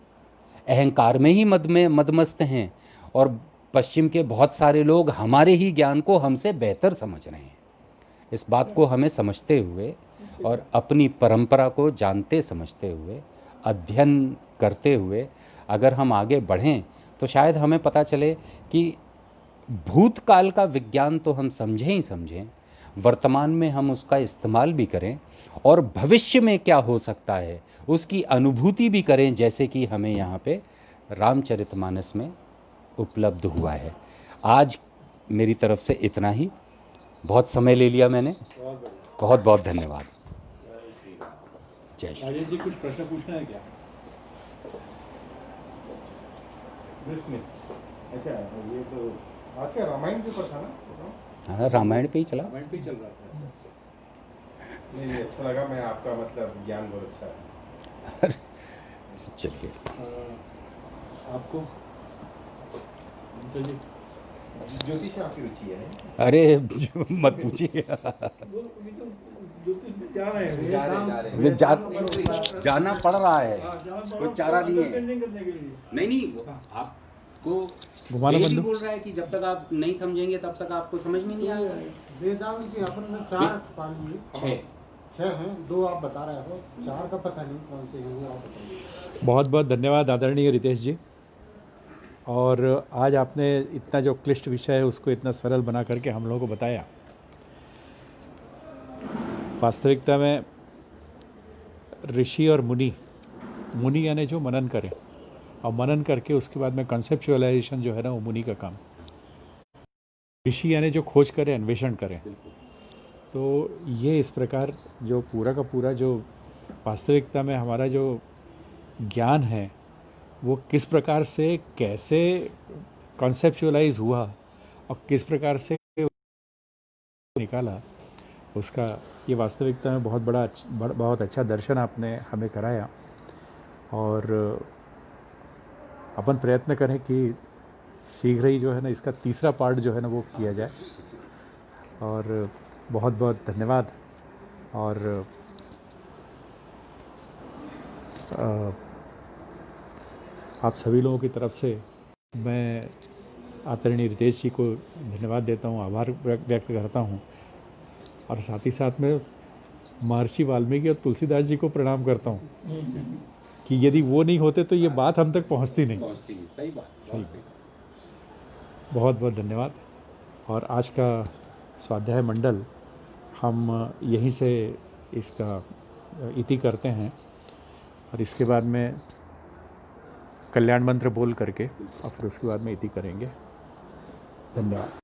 अहंकार में ही मदमस्त हैं, और पश्चिम के बहुत सारे लोग हमारे ही ज्ञान को हमसे बेहतर समझ रहे हैं। इस बात को हमें समझते हुए और अपनी परंपरा को जानते समझते हुए, अध्ययन करते हुए अगर हम आगे बढ़ें तो शायद हमें पता चले कि भूतकाल का विज्ञान तो हम समझें ही समझें, वर्तमान में हम उसका इस्तेमाल भी करें और भविष्य में क्या हो सकता है उसकी अनुभूति भी करें, जैसे कि हमें यहाँ पे रामचरितमानस में उपलब्ध हुआ है। आज मेरी तरफ से इतना ही। बहुत समय ले लिया मैंने, बहुत बहुत धन्यवाद। जय श्री राजेश जी, कुछ प्रश्न पूछना है क्या? अच्छा, ये तो आज क्या रामायण के ऊपर था ना? हाँ, रामायण पे ही चला। रामायण पे ही चल रहा था। नहीं, अच्छा लगा। मैं आपका मतलब ज्ञान बहुत अच्छा है। चलिए, आपको चलिए, ज्योतिष में आपकी रुचि है नहीं? अरे मत पूछिए। ज्योतिष में जा रहे हैं, जाना पड़ रहा है, कोई कोई चारा नहीं है। करने के लिए। नहीं, वो आपको घुमाना ये भी बंद। बोल रहा है कि जब तक आप नहीं समझेंगे तब तक आपको समझ में नहीं आएगा। वेदांत की अपन में 4 पानी है, 6 हैं, 2 आप बता रहे हो, 4 का पता नहीं कौन से हैं, वो आप बताइए। बहुत बहुत धन्यवाद आदरणीय रितेश जी। और आज आपने इतना जो क्लिष्ट विषय है उसको इतना सरल बना करके हम लोगों को बताया। वास्तविकता में ऋषि और मुनि यानी जो मनन करें, और मनन करके उसके बाद में कंसेप्चुअलाइजेशन जो है ना, वो मुनि का काम। ऋषि यानी जो खोज करें, अन्वेषण करें। तो ये इस प्रकार जो पूरा का पूरा जो वास्तविकता में हमारा जो ज्ञान है वो किस प्रकार से कैसे कॉन्सेप्चुअलाइज हुआ और किस प्रकार से निकाला, उसका ये वास्तविकता में बहुत अच्छा दर्शन आपने हमें कराया। और अपन प्रयत्न करें कि शीघ्र ही जो है ना इसका तीसरा पार्ट जो है ना वो किया जाए। और बहुत बहुत धन्यवाद। और आप सभी लोगों की तरफ से मैं आदरणीय रितेश जी को धन्यवाद देता हूँ, आभार व्यक्त करता हूँ। और साथ ही साथ में महर्षि वाल्मीकि और तुलसीदास जी को प्रणाम करता हूँ कि यदि वो नहीं होते तो ये बात हम तक पहुँचती नहीं। सही बात। बहुत बहुत धन्यवाद। और आज का स्वाध्याय मंडल हम यहीं से इसका इति करते हैं। और इसके बाद में कल्याण मंत्र बोल करके और फिर उसके बाद में इति करेंगे। धन्यवाद।